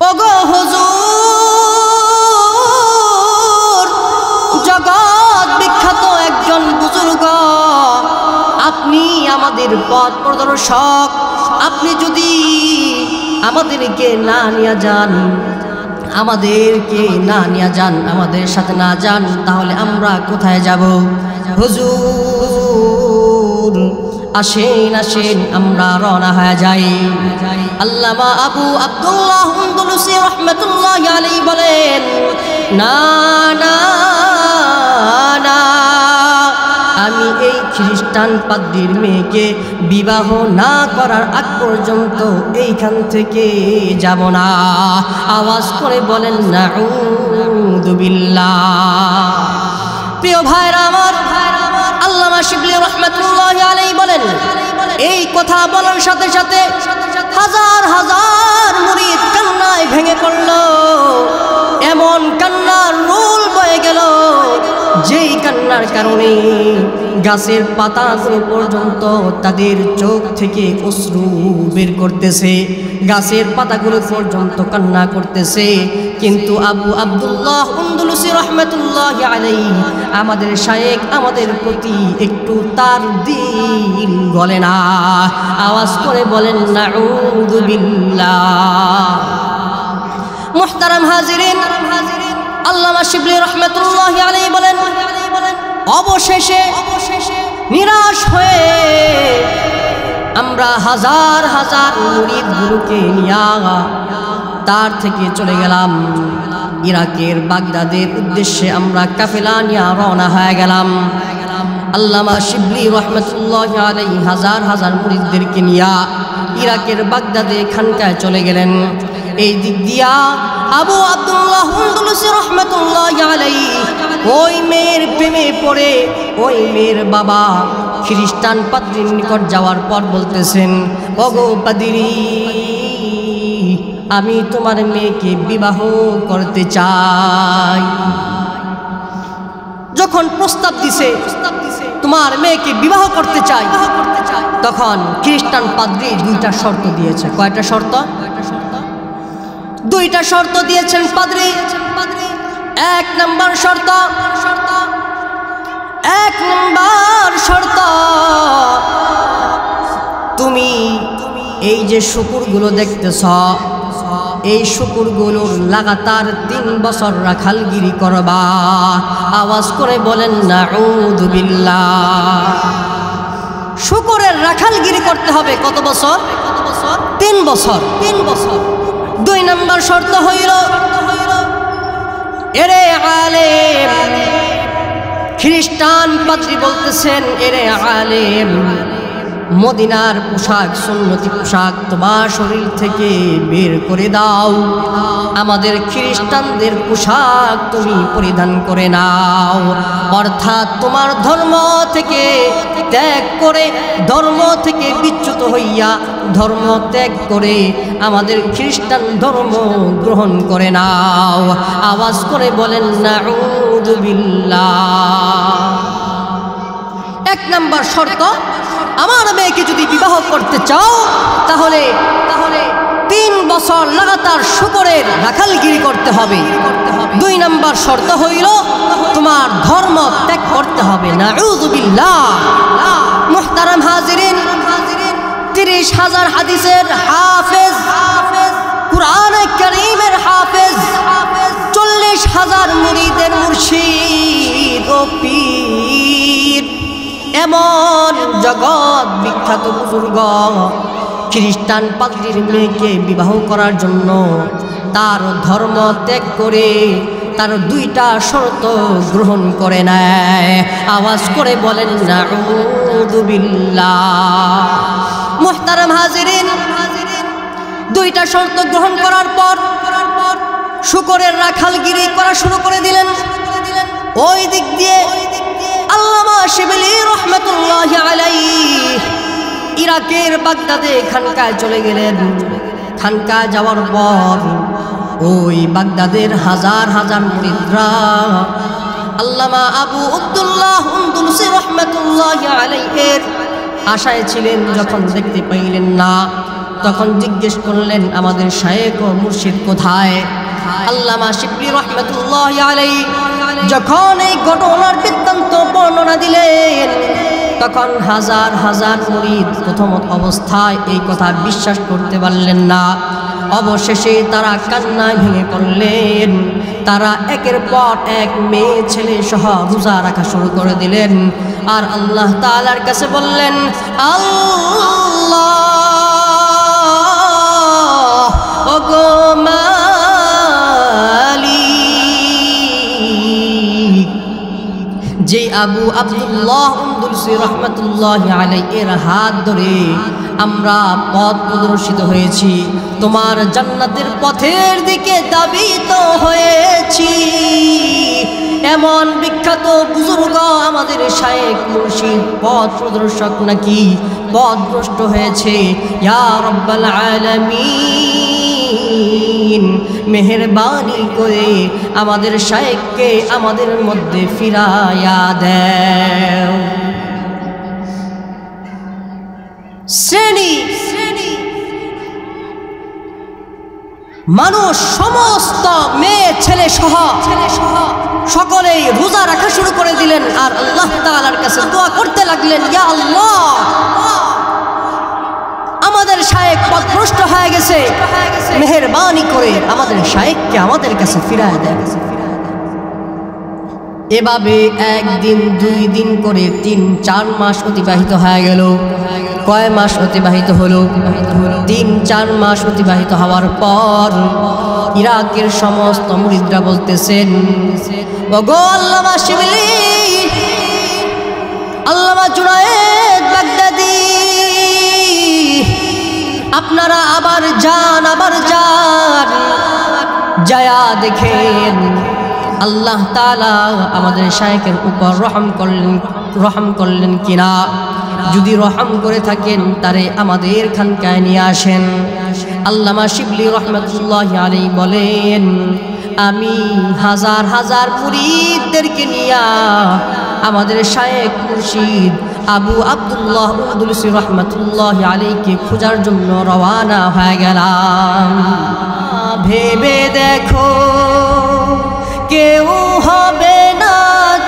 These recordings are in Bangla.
ওগো হুজুর, জগৎ বিখ্যাত একজন বুজুর্গ, আপনি আমাদের পথ প্রদর্শক। আপনি যদি আমাদেরকে না নিয়ে যান, আমাদের সাথে না যান, তাহলে আমরা কোথায় যাব? হুজুর আসেন আসেন, আমরা রওনা হয়ে যাই। আল্লামা আবু আব্দুল্লাহ আন্দলুসি রাহমাতুল্লাহি আলাইহি বলেন, না না না, আমি এই খ্রিস্টান পাদ্রীর মেয়েকে বিবাহ না করার আগ পর্যন্ত এইখান থেকে যাব না। আওয়াজ করে বলেন নাউযু বিল্লাহ। প্রিয় ভাইরা আমার, আল্লামা শিবলি রাহমাতুল্লাহি আলাইহি বলেন, এই কথা বলার সাথে সাথে হাজার হাজার মুরিদ কান্নায় ভেঙে পড়ল। এমন কান্নার রোল বয়ে গেল, যেই কান্নার কারণে গাছের পাতাগুলো পর্যন্ত তাদের চোখ থেকে অশ্রু বের করতেছে, গাছের পাতাগুলো পর্যন্ত কান্না করতেছে। কিন্তু আবু আব্দুল্লাহ আন্দলুসি রাহমাতুল্লাহি আলাইহি, আমাদের শায়েখ, আমাদের প্রতি একটু তার দিল গলে না। আওয়াজ করে বলেন নাউযু বিল্লাহ। মুহতারাম হাজিরিন, আল্লামা শিবলি রাহমাতুল্লাহি আলাইহি বলেন, অবশেষে নিরাশ হয়ে আমরা হাজার হাজার মুরিদগুলোকে নিয়ে তার থেকে চলে গেলাম ইরাকের বাগদাদের উদ্দেশ্যে। আমরা কাফেলা নিয়ে রওনা হয়ে গেলাম। আল্লামা শিবলি রাহমাতুল্লাহি আলাইহি হাজার হাজার মুরিদদেরকে নিয়ে ইরাকের বাগদাদে খানকায় চলে গেলেন। এই দিক দিয়া আবু আব্দুল্লাহ আন্দলুসি রাহমাতুল্লাহি আলাইহি ওই মেয়ের প্রেমে পড়ে ওই মেয়ের বাবা খ্রিস্টান পাদ্রীর নিকট যাওয়ার পর বলতেছেন, ওগো পাদ্রী, আমি তোমার মেয়েকে বিবাহ করতে চাই। যখন প্রস্তাব দিছে তোমার মেয়েকে বিবাহ করতে চাই, তখন খ্রিস্টান পাদ্রী দুইটা শর্ত দিয়েছে। কয়টা শর্ত? দুইটা শর্ত দিয়েছেন পাদ্রী। এক নম্বর শর্ত, তুমি এই যে শুকুরগুলো দেখতেছ, এই শুকুরগুলোর লাগাতার 3 বছর রাখালগিরি করবা। আওয়াজ করে বলেন নাউযু বিল্লাহ। শুকুরের রাখালগিরি করতে হবে কত বছর? 3 বছর। 3 বছর। 2 নম্বর শর্ত হইল, এরে আলেম, খ্রিস্টান পাদ্রী বলতেছেন, এরে আলেম, মদিনার পোশাক, সুন্নতি পোশাক তোমার শরীর থেকে বের করে দাও, আমাদের খ্রিস্টানদের পোশাক তুমি পরিধান করে নাও। অর্থাৎ তোমার ধর্ম থেকে ত্যাগ করে, ধর্ম থেকে বিচ্যুত হইয়া ধর্ম ত্যাগ করে আমাদের খ্রিস্টান ধর্ম গ্রহণ করে নাও। আওয়াজ করে বলেন নাউযু বিল্লাহ। 1 নম্বর শর্ত, আমার মেয়েকে যদি বিবাহ করতে চাও তাহলে 3 বছর লাগাতার শুকরের রাখালগিরি করতে হবে। 2 নম্বর শর্ত হইল তোমার ধর্ম ত্যাগ করতে হবে। নাউযু বিল্লাহ। মুহতারাম হাজিরিন, 30,000 হাদিসের হাফেজ, কুরআনে কারীমের হাফেজ, 40,000 মুরিদের মুর্শিদ ও পীর, এমন জগৎ বিখ্যাত বুজুর্গ খ্রিস্টান পাদ্রীর মেয়েকে বিবাহ করার জন্য তার ধর্ম ত্যাগ করে তার 2টা শর্ত গ্রহণ করে নেয়। আওয়াজ করে বলেন নাউযু বিল্লাহ। মুহতারাম হাজিরিন, 2টা শর্ত গ্রহণ করার পর শুকরের রাখালগিরি করা শুরু করে দিলেন। ওই দিক দিয়ে আল্লামা শিবলি রাহমাতুল্লাহি আলাইহি ইরাকের বাগদাদে খানকায় চলে গেলেন। খানকায় যাওয়ার পর ওই বাগদাদের হাজার হাজার মুরিদরা আল্লামা আবু আব্দুল্লাহ আন্দলুসি রাহমাতুল্লাহি আলাইহির আশায় ছিলেন। যখন দেখতে পাইলেন না তখন জিজ্ঞেস করলেন আমাদের শায়েখ ও মুর্শিদ কোথায়? আল্লামা শিবলি রহমাতুল্লাহি আলাইহি যখন এই ঘটনার বৃত্তান্ত বর্ণনা দিলেন, তখন হাজার হাজার মুরিদ প্রথম অবস্থায় এই কথা বিশ্বাস করতে পারলেন না। অবশেষে তারা কান্নায় ভেঙে পড়লেন। তারা একের পর এক মেয়ে ছেলে সহ রোজা রাখা শুরু করে দিলেন আর আল্লাহ তাআলার কাছে বললেন, আল্লাহ ওগো মালিক, যে আবু আব্দুল্লাহ আন্দলুসি রহমাতুল্লাহি আলাইহি এর হাত ধরে আমরা পথ প্রদর্শিত হয়েছি, তোমার জান্নাতের পথের দিকে ধাবিত হয়েছি। এমন বিখ্যাত বুজুর্গ আমাদের শায়েখ মুর্শিদ পথ প্রদর্শক নাকি পথভ্রষ্ট হয়েছে। ইয়া রাব্বাল আলামিন, মেহেরবানি করে আমাদের শায়েখকে আমাদের মধ্যে ফিরাইয়া দাও। শ্রেণী মানুষ সমস্ত মেয়ে ছেলে সহ সকলেই রোজা রাখা শুরু করে দিলেন আর আল্লাহ তাআলার কাছে দোয়া করতে লাগলেন, ইয়া আল্লাহ, আমাদের শায়েখ পথভ্রষ্ট হয়ে গেছে, মেহেরবানি করে আমাদের শায়েখকে আমাদের কাছে ফিরায় দেন। এভাবে একদিন 2 দিন করে 3-4 মাস অতিবাহিত হয়ে গেল। কয় মাস অতিবাহিত হলো? 3-4 মাস অতিবাহিত হওয়ার পর ইরাকের সমস্ত মুরিদরা বলতেছেন, ওগো আল্লামা শিবলি, আল্লামা জুনায়েদ বাগদাদি, আপনারা আবার যান, যায়া দেখেন আল্লাহ তাআলা আমাদের শায়েখের উপর রহম করলেন কিনা। যদি রহম করে থাকেন তারে আমাদের খানকায় নিয়ে আসেন। আল্লামা শিবলি রহমাতুল্লাহি আলাইহি বলেন, আমি হাজার হাজার মুরিদদেরকে নিয়ে আমাদের শায়েখ মুর্শিদ আবু আব্দুল্লাহ আন্দলুসি রহমাতুল্লাহি আলাইহিকে খোঁজার জন্য রওনা হয়ে গেলাম। ভেবে দেখো, কেউ হবে না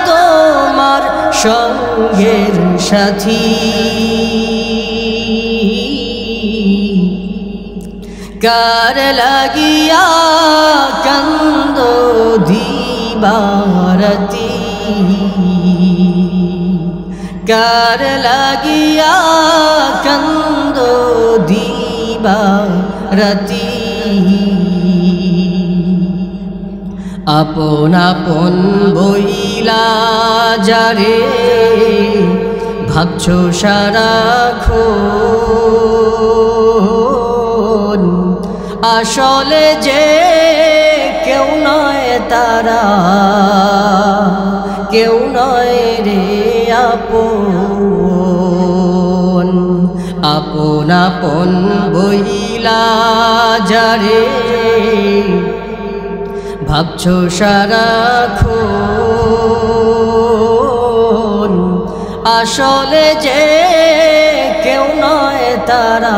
তোমার সঙ্গের সাথী, কার লাগিয়া কান্দো দিবারাতি, কার লাগিয়া কান্দো দিবারাতি। আপন আপন বইলা যারে ভাবছো সারাক্ষণ, আসলে যে কেউ নয় তারা, কেউ নয় রে আপন। আপন আপন বইলা যারে ভাবছো সারাক্ষণ, আসলে যে কেউ নয় তারা,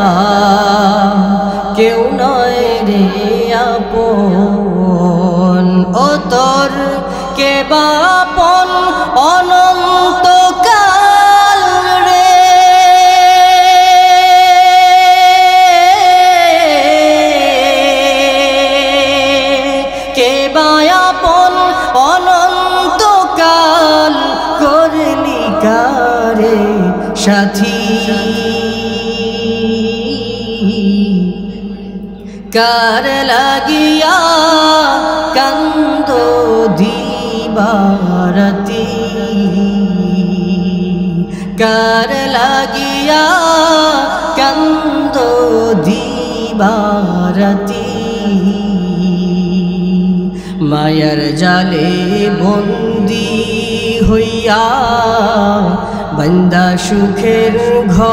কেউ নয় রে আপন। ও তোর কে বা আপন অনন্তকাল রে, কে বা আপন অনন্তকাল করলি কারে সাথী, কার লাগিয়া কান্দো দিবারাতি, কার লাগিয়া কান্দো দিবারাতি। মায়ার জালে বন্দি হইয়া বান্দা সুখের ঘর,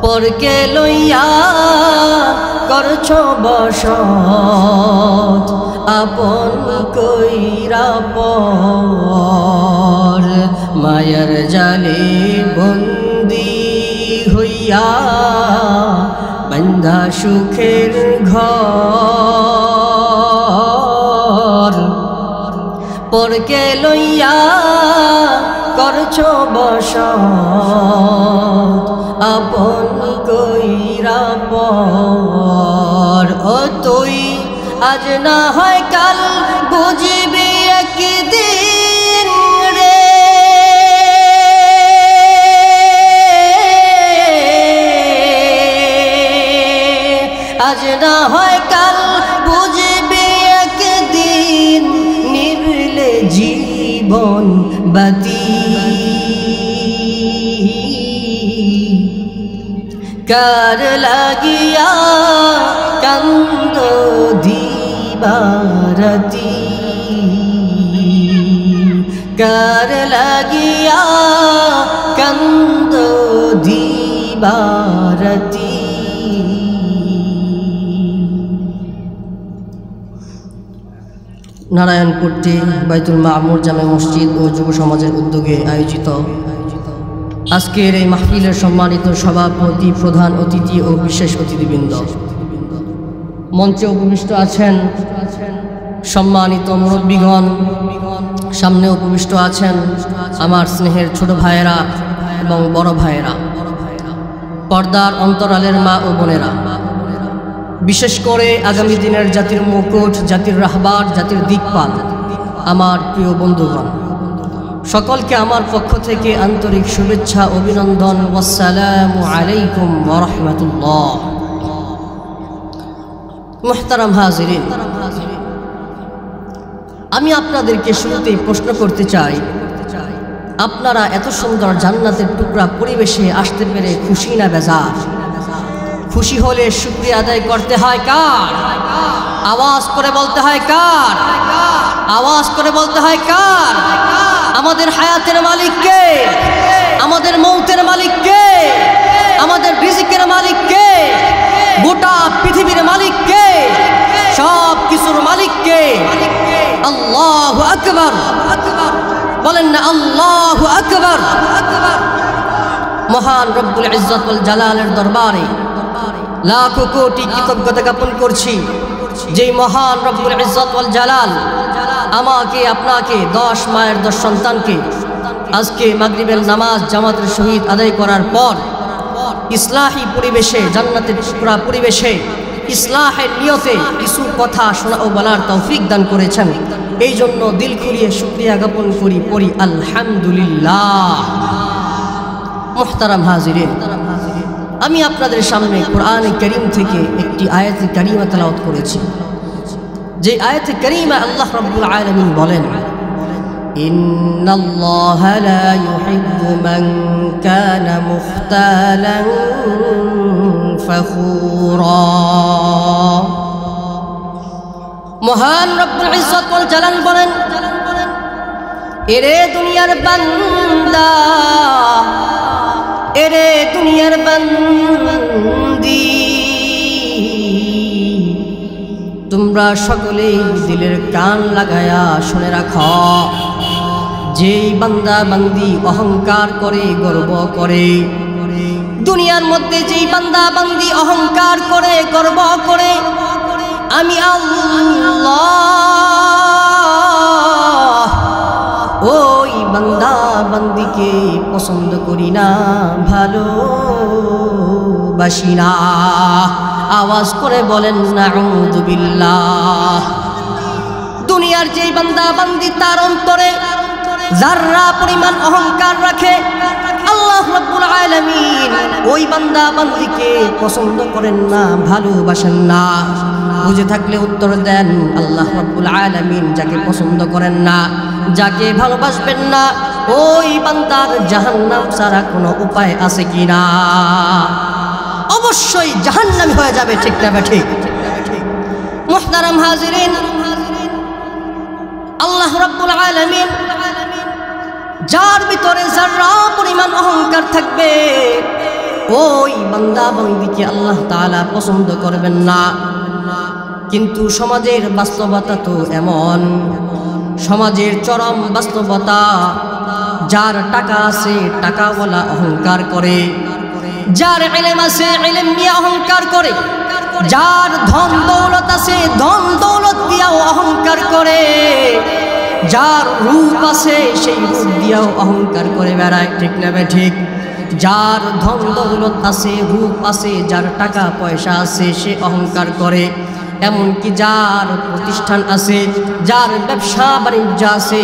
পরকে লইয়া করছো বসত, আপন কইরা পর। মায়ার জালে বন্দি লইয়া বান্ধা সুখের ঘর পরকে লইয়া করছো বসত আপন কইরা পর ও তুই আজ না হয় কাল বুঝবি একদিন রে আজ না হয় কাল বুঝবি একদিন নিভলে জীবন বাতি কার লাগিয়া কান্দ দিবারতি কার লাগিয়া কান্দ দিবারতি নারায়ণপুরটি বাইতুল মামুর জামে মসজিদ ও যুব সমাজের উদ্যোগে আয়োজিত আজকের এই মাহফিলের সম্মানিত সভাপতি প্রধান অতিথি ও বিশেষ অতিথিবৃন্দ মঞ্চে উপবিষ্ট আছেন সম্মানিত মুরব্বীগণ সামনে উপবিষ্ট আছেন আমার স্নেহের ছোট ভাইয়েরা এবং বড় ভাইয়েরা পর্দার অন্তরালের মা ও বোনেরা বিশেষ করে আগামী দিনের জাতির মুকুট জাতির রাহবার জাতির দিকপাল আমার প্রিয় বন্ধুগণ সকলকে আমার পক্ষ থেকে আন্তরিক শুভেচ্ছা অভিনন্দন ওয়াসসালামু আলাইকুম ওয়া রাহমাতুল্লাহ। মুহতারাম হাজিরিন, আমি আপনাদেরকে শুরুতেই প্রশ্ন করতে চাই, আপনারা এত সুন্দর জান্নাতের টুকরা পরিবেশে আসতে পেরে খুশি না বেজার? খুশি হলে শুকরিয়া আদায় করতে হয় কার? আওয়াজ করে বলতে হয় কার? আওয়াজ করে বলতে হয় কার? আমাদের হায়াতের মালিক কে? আমাদের মৌতের মালিক কে? আমাদের রিজিকের মালিক কে? গোটা পৃথিবীর মালিক কে? সব কিছুর মালিক কে? আল্লাহু আকবার, বলেন না আল্লাহু আকবার। মহান রব্বুল ইজ্জত ওয়াল জালালের দরবারে লাখো কোটি কৃতজ্ঞতা জ্ঞাপন করছি, যেই মহান রব্বুল ইজ্জত ওয়াল জালাল আমাকে আপনাকে 10 মায়ের 10 সন্তানকে আজকে মাগরিবের নামাজ জামাতের সহিত আদায় করার পর ইসলাহি পরিবেশে জান্নাতের টুকরা পরিবেশে ইসলাহের নিয়তে কিছু কথা শোনা ও বলার তৌফিক দান করেছেন। এই জন্য দিল খুলিয়ে শুকরিয়া জ্ঞাপন করি, পড়ি আলহামদুলিল্লাহ। মুহতারাম হাজিরিন, আমি আপনাদের সামনে কোরআনে কারীম থেকে একটি আয়াতে কারীমা তেলাওয়াত করেছি, যে আয়াতে কারীমা আল্লাহ রাব্বুল আলামিন বলেন, ইন্নাল্লাহা লা ইউহিব্বু মান কানা মুখতালান ফখুরা। মহান রব্বুল ইজ্জত ওয়াল জালাল বলেন, এরে দুনিয়ার বান্দা, এরে দুনিয়ার বান্দি, তোমরা সকলেই দিলের কান লাগায়া শুনে রাখো, যেই বান্দা বান্দি অহংকার করে গর্ব করে, দুনিয়ার মধ্যে যেই বান্দা বান্দি অহংকার করে গর্ব করে, আমি আল্লাহ ওই বান্দা বান্দিকে পছন্দ করি না, ভালোবাসি না। আওয়াজ করে বলেন নাউযু বিল্লাহ। দুনিয়ার যেই বান্দা বান্দি তার অন্তরে যাররা পরিমাণ অহংকার রাখে, আল্লাহ রাব্বুল আলামিন ওই বান্দা বান্দিকে পছন্দ করেন না, ভালোবাসেন না। বুঝে থাকলে উত্তর দেন, আল্লাহ রাব্বুল আলামিন যাকে পছন্দ করেন না, যাকে ভালোবাসবেন না, ওই বান্দার জাহান্নাম ছাড়া কোনো উপায় আছে কিনা? অবশ্যই জাহান্নামী হয়ে যাবে, ঠিক না ঠিক? মুহতারাম হাজিরিন, আল্লাহ রাব্বুল আলামিন যার ভিতরে যারা পরিমাণ অহংকার থাকবে, ওই বান্দা বান্দিকে আল্লাহ তাআলা পছন্দ করবেন না। কিন্তু সমাজের বাস্তবতা তো এমন, সমাজের চরম বাস্তবতা, যার টাকা আছে টাকাওয়ালা অহংকার করে, যার ইলম আছে ইলম নিয়ে অহংকার করে, যার ধন দৌলত আছে ধন দৌলত দিয়েও অহংকার করে, যার রূপ আছে সেই রূপ দিয়েও অহংকার করে বেড়ায়। ঠিক না ঠিক? যার ধন দৌলত আছে রূপ আছে যার টাকা পয়সা আছে সে অহংকার করে, এমনকি যার প্রতিষ্ঠান আছে যার ব্যবসা বাণিজ্য আছে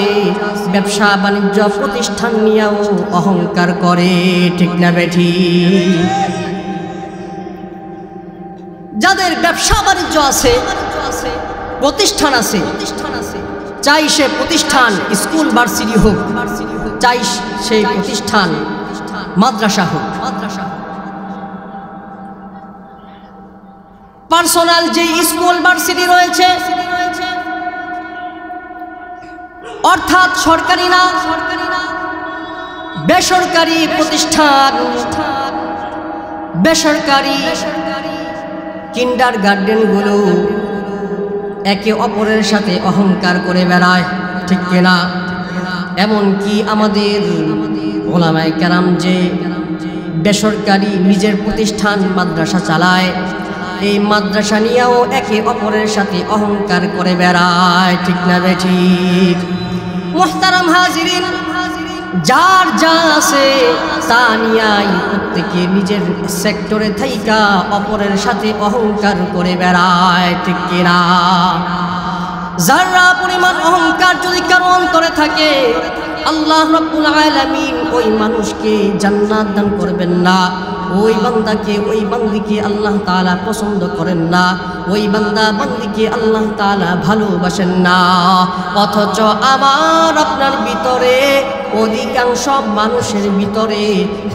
ব্যবসা বাণিজ্য প্রতিষ্ঠান নিয়েও অহংকার করে। ঠিক না ঠিক? যাদের ব্যবসা বাণিজ্য আছে প্রতিষ্ঠান আছে, চাই সে প্রতিষ্ঠান স্কুল ভার্সিটি হোক, চাই সেই প্রতিষ্ঠান মাদ্রাসা হোক, পার্সোনাল যে স্কুল ভার্সিটি রয়েছে অর্থাৎ সরকারি না বেসরকারি প্রতিষ্ঠান, বেসরকারি কিন্ডারগার্টেনগুলো একে অপরের সাথে অহংকার করে বেড়ায়। ঠিক কিনা? এমনকি আমাদের ওলামায়ে কেরাম যে বেসরকারি নিজের প্রতিষ্ঠান মাদ্রাসা চালায়, এই মাদ্রাসা নিয়েও একে অপরের সাথে অহংকার করে বেড়ায়। ঠিক না ঠিক? মুহতারাম হাজিরিন, যার যা আছে তা নিয়াই প্রত্যেকে নিজের সেক্টরে থাইকা অপরের সাথে অহংকার করে বেড়ায়। ঠিক কিনা? যারা পরিমাণ অহংকার যদি কারো অন্তরে থাকে আল্লাহ রাব্বুল আলামিন ওই মানুষকে জান্নাত দান করবেন না, ওই বান্দাকে ওই বান্দিকে আল্লাহ তাআলা পছন্দ করেন না, ওই বান্দা বান্দিকে আল্লাহ তাআলা ভালোবাসেন না। অথচ আমার আপনার ভিতরে অধিকাংশ মানুষের ভিতরে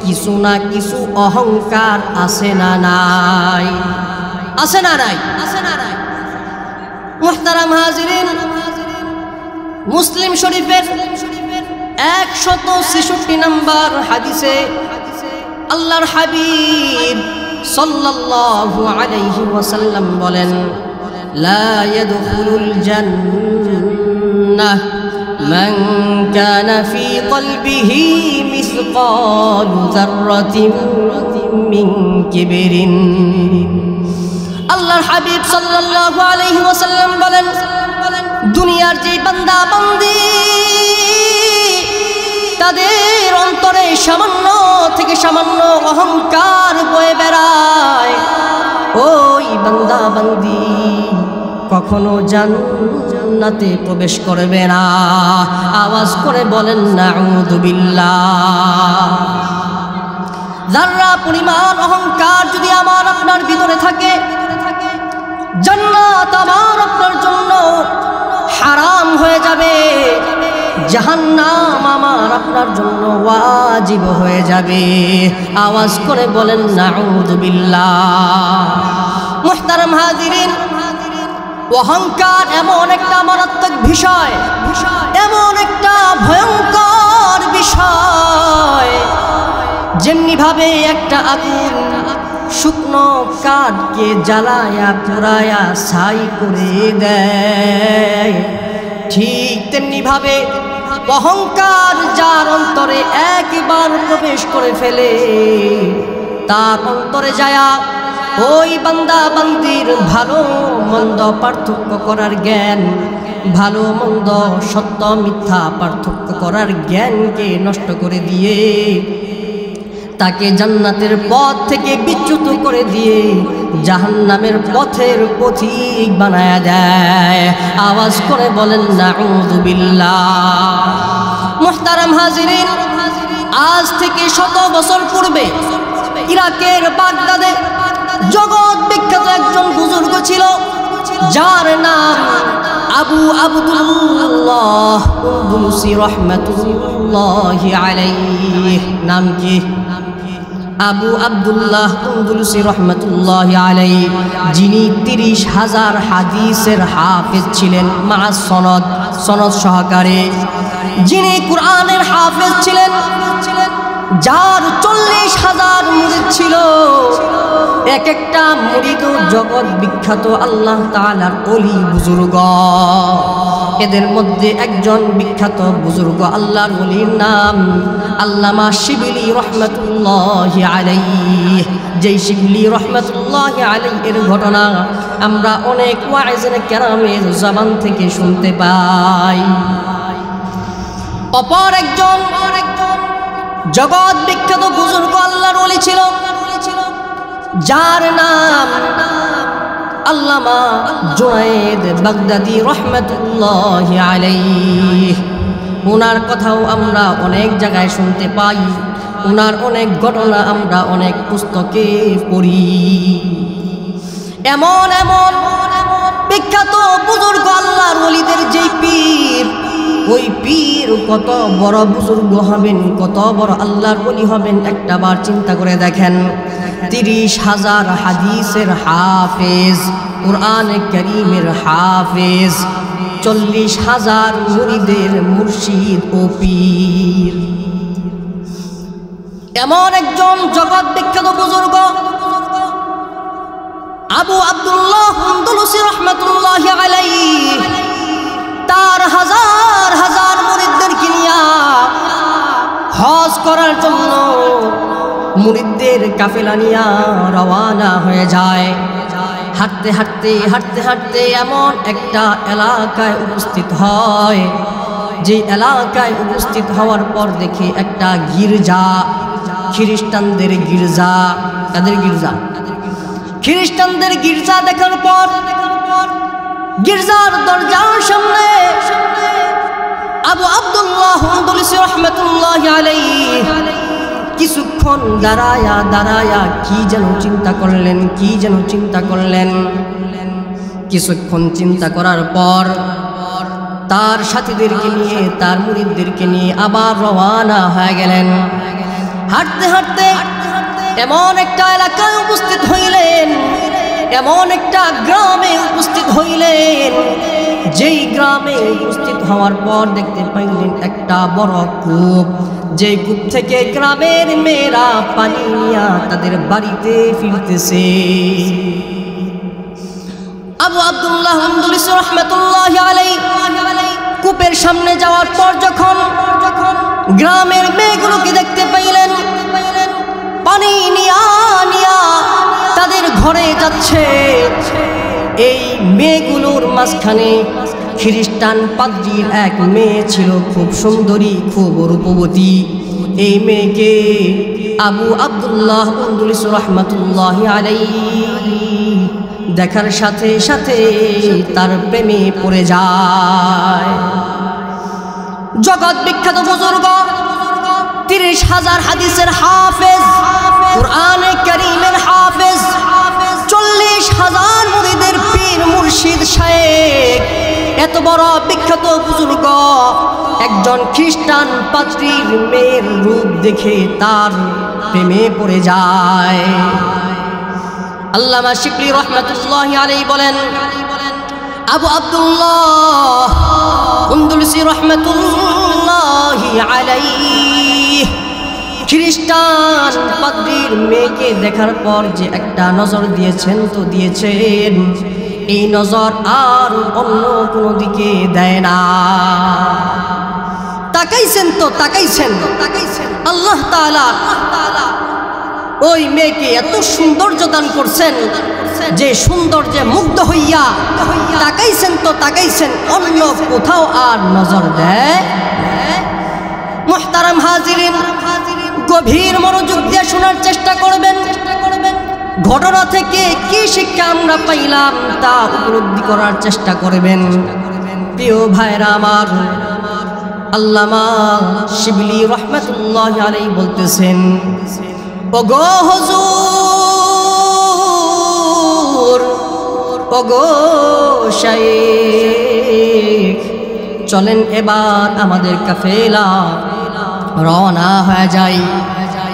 কিছু না কিছু অহংকার আছে না নাই? আছে না নাই? আছে না নাই? মুহতারাম হাজিরিন, মুসলিম শরীফের 166 নম্বর হাদিসে আল্লাহর হাবিব সাল্লাল্লাহু আলাইহি ওয়াসাল্লাম বলেন, লা ইয়াদখুলুল জান্নাহ মান কানা ফি কলবিহি মিসকালু যাররাতিন মিন কিবরিন। আল্লাহর হাবিব সাল্লাল্লাহু আলাইহি ওয়াসাল্লাম বলেন, দুনিয়ার যে বান্দা বান্দি তাদের অন্তরে সামান্য থেকে সামান্য অহংকার বয়ে বেড়ায়, ওই বান্দা বান্দি কখনো জান্নাতে প্রবেশ করবে না। আওয়াজ করে বলেন নাউযু বিল্লাহ। যারা পরিমাণ অহংকার যদি আমার আপনার ভিতরে থাকে, জান্নাত আমার আপনার জন্য হারাম হয়ে যাবে, জাহান্নাম আমার আপনার জন্য ওয়াজিব হয়ে যাবে। আওয়াজ করে বলেন নাউযু বিল্লাহ। মুহতারাম হাজিরিন, অহংকার এমন একটা মারাত্মক বিষয়, এমন একটা ভয়ঙ্কর বিষয়, যেমনি ভাবে একটা আগুন শুকনো কাঠকে জ্বালায়া পোড়ায়া ছাই করে দেয়, ঠিক তেমনি ভাবে অহংকার যার অন্তরে একবার প্রবেশ করে ফেলে তার অন্তরে যায়া ওই বান্দা বান্দির ভালো মন্দ পার্থক্য করার জ্ঞান, ভালো মন্দ সত্য মিথ্যা পার্থক্য করার জ্ঞানকে নষ্ট করে দিয়ে তাকে জান্নাতের পথ থেকে বিচ্যুত করে দিয়ে জাহান্নামের পথের পথিক বানায়া দেয়। আওয়াজ করে বলেন নাউযু বিল্লাহ। মুহতারাম হাজিরিন, আজ থেকে 100 বছর পূর্বে ইরাকের বাগদাদে জগৎ বিখ্যাত একজন বুজুর্গ ছিল, যার নাম আবু আবদুল্লাহ উনদুলুসি রাহমাতুল্লাহি আলাইহি। নাম কি? আবু আবদুল্লাহ উনদুলুসি রাহমাতুল্লাহি আলাইহি, যিনি 30,000 হাদিসের হাফেজ ছিলেন মা সনদ সহকারে, যিনি কুরআনের হাফেজ ছিলেন, যার 40,000 মুরিদ ছিল। এক একটা মুরিদ জগৎ বিখ্যাত আল্লাহ তাআলার ওলি বুজুর্গ। এদের মধ্যে একজন বিখ্যাত বুজুর্গ আল্লাহর ওলির নাম আল্লামা শিবলি রহমাতুল্লাহি আলাইহি। যেই শিবলি রহমাতুল্লাহি আলাইহি এর ঘটনা আমরা অনেক ওয়াইজে কেরামের জবান থেকে শুনতে পাই। অপর একজন জগৎ বিখ্যাত বুজুর্গ আল্লাহর ওলি ছিল, যার নাম আল্লামা জুনায়েদ বাগদাদি রহমাতুল্লাহি আলাইহি। ওনার কথাও আমরা অনেক জায়গায় শুনতে পাই, ওনার অনেক ঘটনা আমরা অনেক পুস্তকে পড়ি। এমন এমন বিখ্যাত বুজুর্গ আল্লাহর ওলিদের যেই পীর, ওই পীর কত বড় বুজুর্গ হবেন, কত বড় আল্লাহর ওলি হবেন একটা বার চিন্তা করে দেখেন। 30,000 হাদিসের হাফেজ, কুরআনে কারীমের হাফেজ, 40,000 মুরিদের মুর্শিদ ও পীর। এমন একজন জগৎ বিখ্যাত বুজুর্গ আবু আব্দুল্লাহ আন্দলুসি রহমাতুল্লাহি আলাইহি তার হাজার হাজার মুরিদদেরকে নিয়ে হজ করার জন্য মুরিদদের কাফেলা নিয়ে রওয়ানা হয়ে যায়। হাঁটতে হাঁটতে হাঁটতে হাঁটতে এমন একটা এলাকায় উপস্থিত হয়, যে এলাকায় উপস্থিত হওয়ার পর দেখে একটা গির্জা, খ্রিস্টানদের গির্জা। তাদের গির্জা, খ্রিস্টানদের গির্জা দেখার পর গির্জার দরজার সামনে আবু আব্দুল্লাহ আন্দলুসি রহমাতুল্লাহি আলাইহি কিছুক্ষণ দাঁড়ায়া দাঁড়ায়া কি যেন চিন্তা করলেন, কি যেন চিন্তা করলেন। কিছুক্ষণ চিন্তা করার পর তার সাথীদেরকে নিয়ে, তার মুরিদদেরকে নিয়ে আবার রওয়ানা হয়ে গেলেন। হাঁটতে হাঁটতে এমন একটা এলাকায় উপস্থিত হইলেন, এমন একটা গ্রামে উপস্থিত হইলেন, যেই গ্রামে উপস্থিত হওয়ার পর দেখতে পাইলেন একটা বড় কূপ, যেই কূপ থেকে গ্রামের মেয়েরা পানি নিয়ে তাদের বাড়িতে ফিরতেছে। আবু আব্দুল্লাহ আন্দলুসি রাহমাতুল্লাহি আলাইহি কূপের সামনে যাওয়ার পর যখন গ্রামের মেয়েগুলোকে দেখতে পাইলেন পানি নিয়া নিয়া তাদের ঘরে যাচ্ছে, এই মেয়েগুলোর মাঝখানে খ্রিস্টান পাদ্রীর এক মেয়ে ছিল, খুব সুন্দরী, খুব রূপবতী। এই মেয়েকে আবু আব্দুল্লাহ আন্দলুসি রাহমাতুল্লাহি আলাইহি দেখার সাথে সাথে তার প্রেমে পড়ে যায়। জগৎ বিখ্যাত বুজুর্গ, 30,000 হাদিসের হাফেজ, কুরআনে কারীমের হাফেজ, 40,000 মুরিদের পীর মুর্শিদ শায়েখ, এত বড় বিখ্যাত বুজুর্গ একজন খ্রিস্টান পাদ্রীর মেয়ের রূপ দেখে তার প্রেমে পড়ে যায়। আল্লামা শিবলি রহমাতুল্লাহি আলাইহি বলেন, আবু আব্দুল্লাহ আন্দলুসি রহমাতুল্লাহি আলাইহি খ্রিস্টান পাদ্রীর মেয়েকে দেখার পর যে একটা নজর দিয়েছেন তো দিয়েছেন, এই নজর আর অন্য কোনো দিকে দেয় না। তাকাইছেন তো তাকাইছেন, আল্লাহ তাআলা ওই মেয়েকে এত সৌন্দর্য দান করছেন যে সৌন্দর্যে মুগ্ধ হইয়া তাকাইছেন তো তাকাইছেন, অন্য কোথাও আর নজর দেয়। মুহতারাম হাজিরিন, গভীর মনোযোগ দিয়ে শোনার চেষ্টা করবেন। ঘটনা থেকে কি শিক্ষা আমরা পাইলাম তা উপলব্ধি করার চেষ্টা করবেন। প্রিয় ভাইরা আমার, আল্লামা শিবলি রহমাতুল্লাহি আলাইহি বলতেছেন, ওগো হুজুর, ওগো শায়েখ, চলেন এবার আমাদের কাফেলা রওনা হয়ে যাই,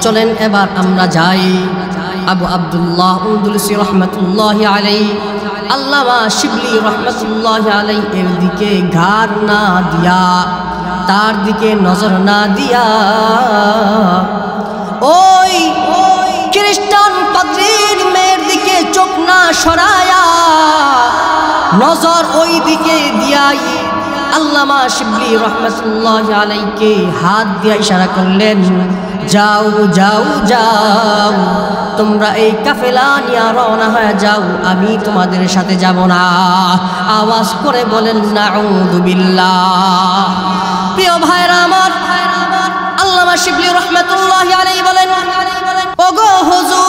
চলেন এবার আমরা যাই। আবু আব্দুল্লাহ আন্দলুসি রহমাতুল্লাহি আলাইহি আল্লামা শিবলি রহমাতুল্লাহি আলাইহি এর দিকে ঘাড় না দিয়া, তার দিকে নজর না দিয়া ওই খ্রিস্টান পাদ্রীর মেয়ের দিকে চোখ না সরায়া নজর ওই দিকে দিয়াই আল্লামা শিবলি রহমাতুল্লাহ আলাইকে হাত দিয়ে ইশারা করলেন, যাও যাও যাও, তোমরা এই কাফেলা নিয়ে রওনা হয়ে যাও, আমি তোমাদের সাথে যাব না। আওয়াজ করে বলেন নাউযু বিল্লাহ। প্রিয় ভাইরা আমার, আল্লামা শিবলি রহমাতুল্লাহ আলাইহি বলেন, ওগো হুজুর,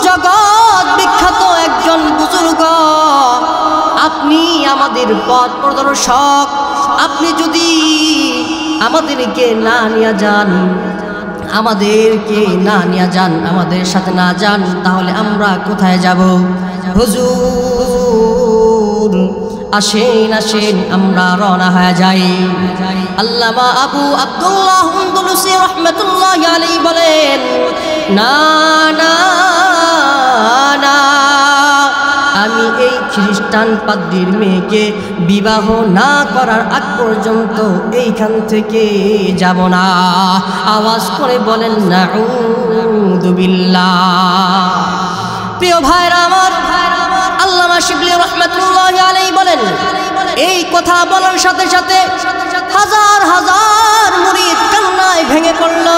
জগৎ বিখ্যাত একজন বুজুর্গ, আপনি আমাদের পথ প্রদর্শক, আপনি যদি আমাদেরকে না নিয়ে যান, আমাদের সাথে না যান, তাহলে আমরা কোথায় যাব? হুজুর আসেন আসেন, আমরা রওনা হয়ে যাই। আল্লামা আবু আব্দুল্লাহ আন্দলুসি রহমাতুল্লাহ আলাইহি বলেন, না না না, আমি এই খ্রিস্টান পাদ্রীর মেয়েকে বিবাহ না করার আগ পর্যন্ত এইখান থেকে যাব না। আওয়াজ করে বলেন নাউযু বিল্লাহ। প্রিয় ভাইরা আমার, আল্লামা শিবলি রহমাতুল্লাহ আলাইহি বলেন, এই কথা বলার সাথে সাথে হাজার হাজার মুরিদ কান্নায় ভেঙে পড়ল।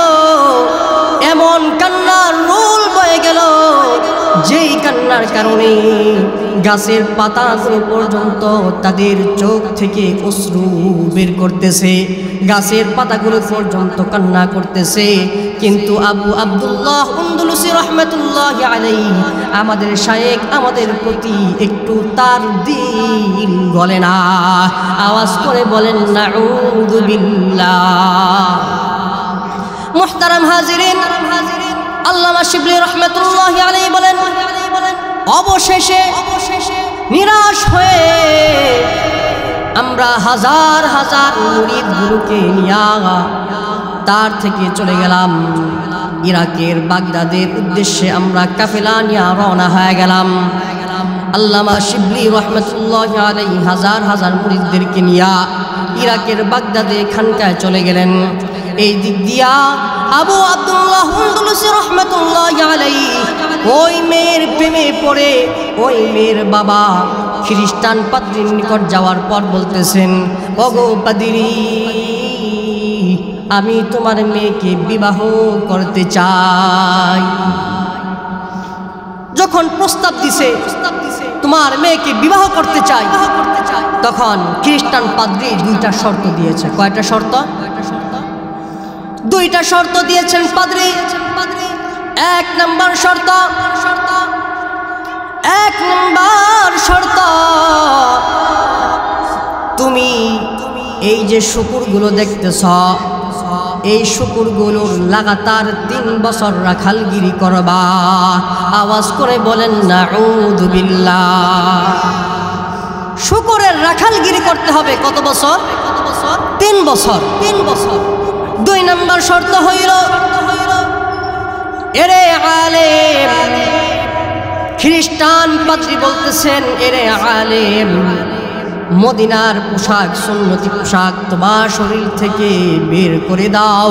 এমন কান্নার রোল বয়ে গেল, যেই কান্নার কারণে গাছের পাতাগুলো পর্যন্ত তাদের চোখ থেকে অশ্রু বের করতেছে, গাছের পাতাগুলো পর্যন্ত কান্না করতেছে। কিন্তু আবু আব্দুল্লাহ আন্দলুসি রহমাতুল্লাহ আলাইহি, আমাদের শায়েখ, আমাদের প্রতি একটু তার দিল গলে না। আওয়াজ করে বলেন নাউযু বিল্লাহ। মুহতারাম হাজিরিন, আল্লামা শিবলি রহমাতুল্লাহ আলাইহি বলেন, অবশেষে নিরাশ হয়ে আমরা হাজার হাজার মুরিদ গুরুকে নিয়া তার থেকে চলে গেলাম ইরাকের বাগদাদের উদ্দেশ্যে। আমরা কাফেলা নিয়ে রওনা হয়ে গেলাম। আল্লামা শিবলি রহমাতুল্লাহ আলাইহি হাজার হাজার মুরিদদেরকে নিয়া ইরাকের বাগদাদে খানকায় চলে গেলেন। এই দিক দিয়া আবু আব্দুল্লাহ আন্দলুসি রহমাতুল্লাহ আলাইহি ওই মেয়ের প্রেমে পড়ে ওই মেয়ের বাবা খ্রিস্টান পাদ্রীর নিকট যাওয়ার পর বলতেছেন, ওগো পাদ্রী, আমি তোমার মেয়েকে বিবাহ করতে চাই। যখন প্রস্তাব দিছে তোমার মেয়েকে বিবাহ করতে চাই, তখন খ্রিস্টান পাদ্রী দুইটা শর্ত দিয়েছে। কয়টা শর্ত? দুইটা শর্ত দিয়েছেন পাদ্রী। এক নম্বর শর্ত, তুমি এই যে শুকুরগুলো দেখতেছ, এই শুকুরগুলোর লাগাতার 3 বছর রাখালগিরি করবা। আওয়াজ করে বলেন নাউযু বিল্লাহ। শুকুরের রাখালগিরি করতে হবে কত বছর? 3 বছর। 3 বছর। 2 নম্বর শর্ত হইল, এরে আলেম, খ্রিস্টান পাদ্রী বলতেছেন, এরে আলেম, মদিনার পোশাক, সুন্নতি পোশাক তোমার শরীর থেকে বের করে দাও,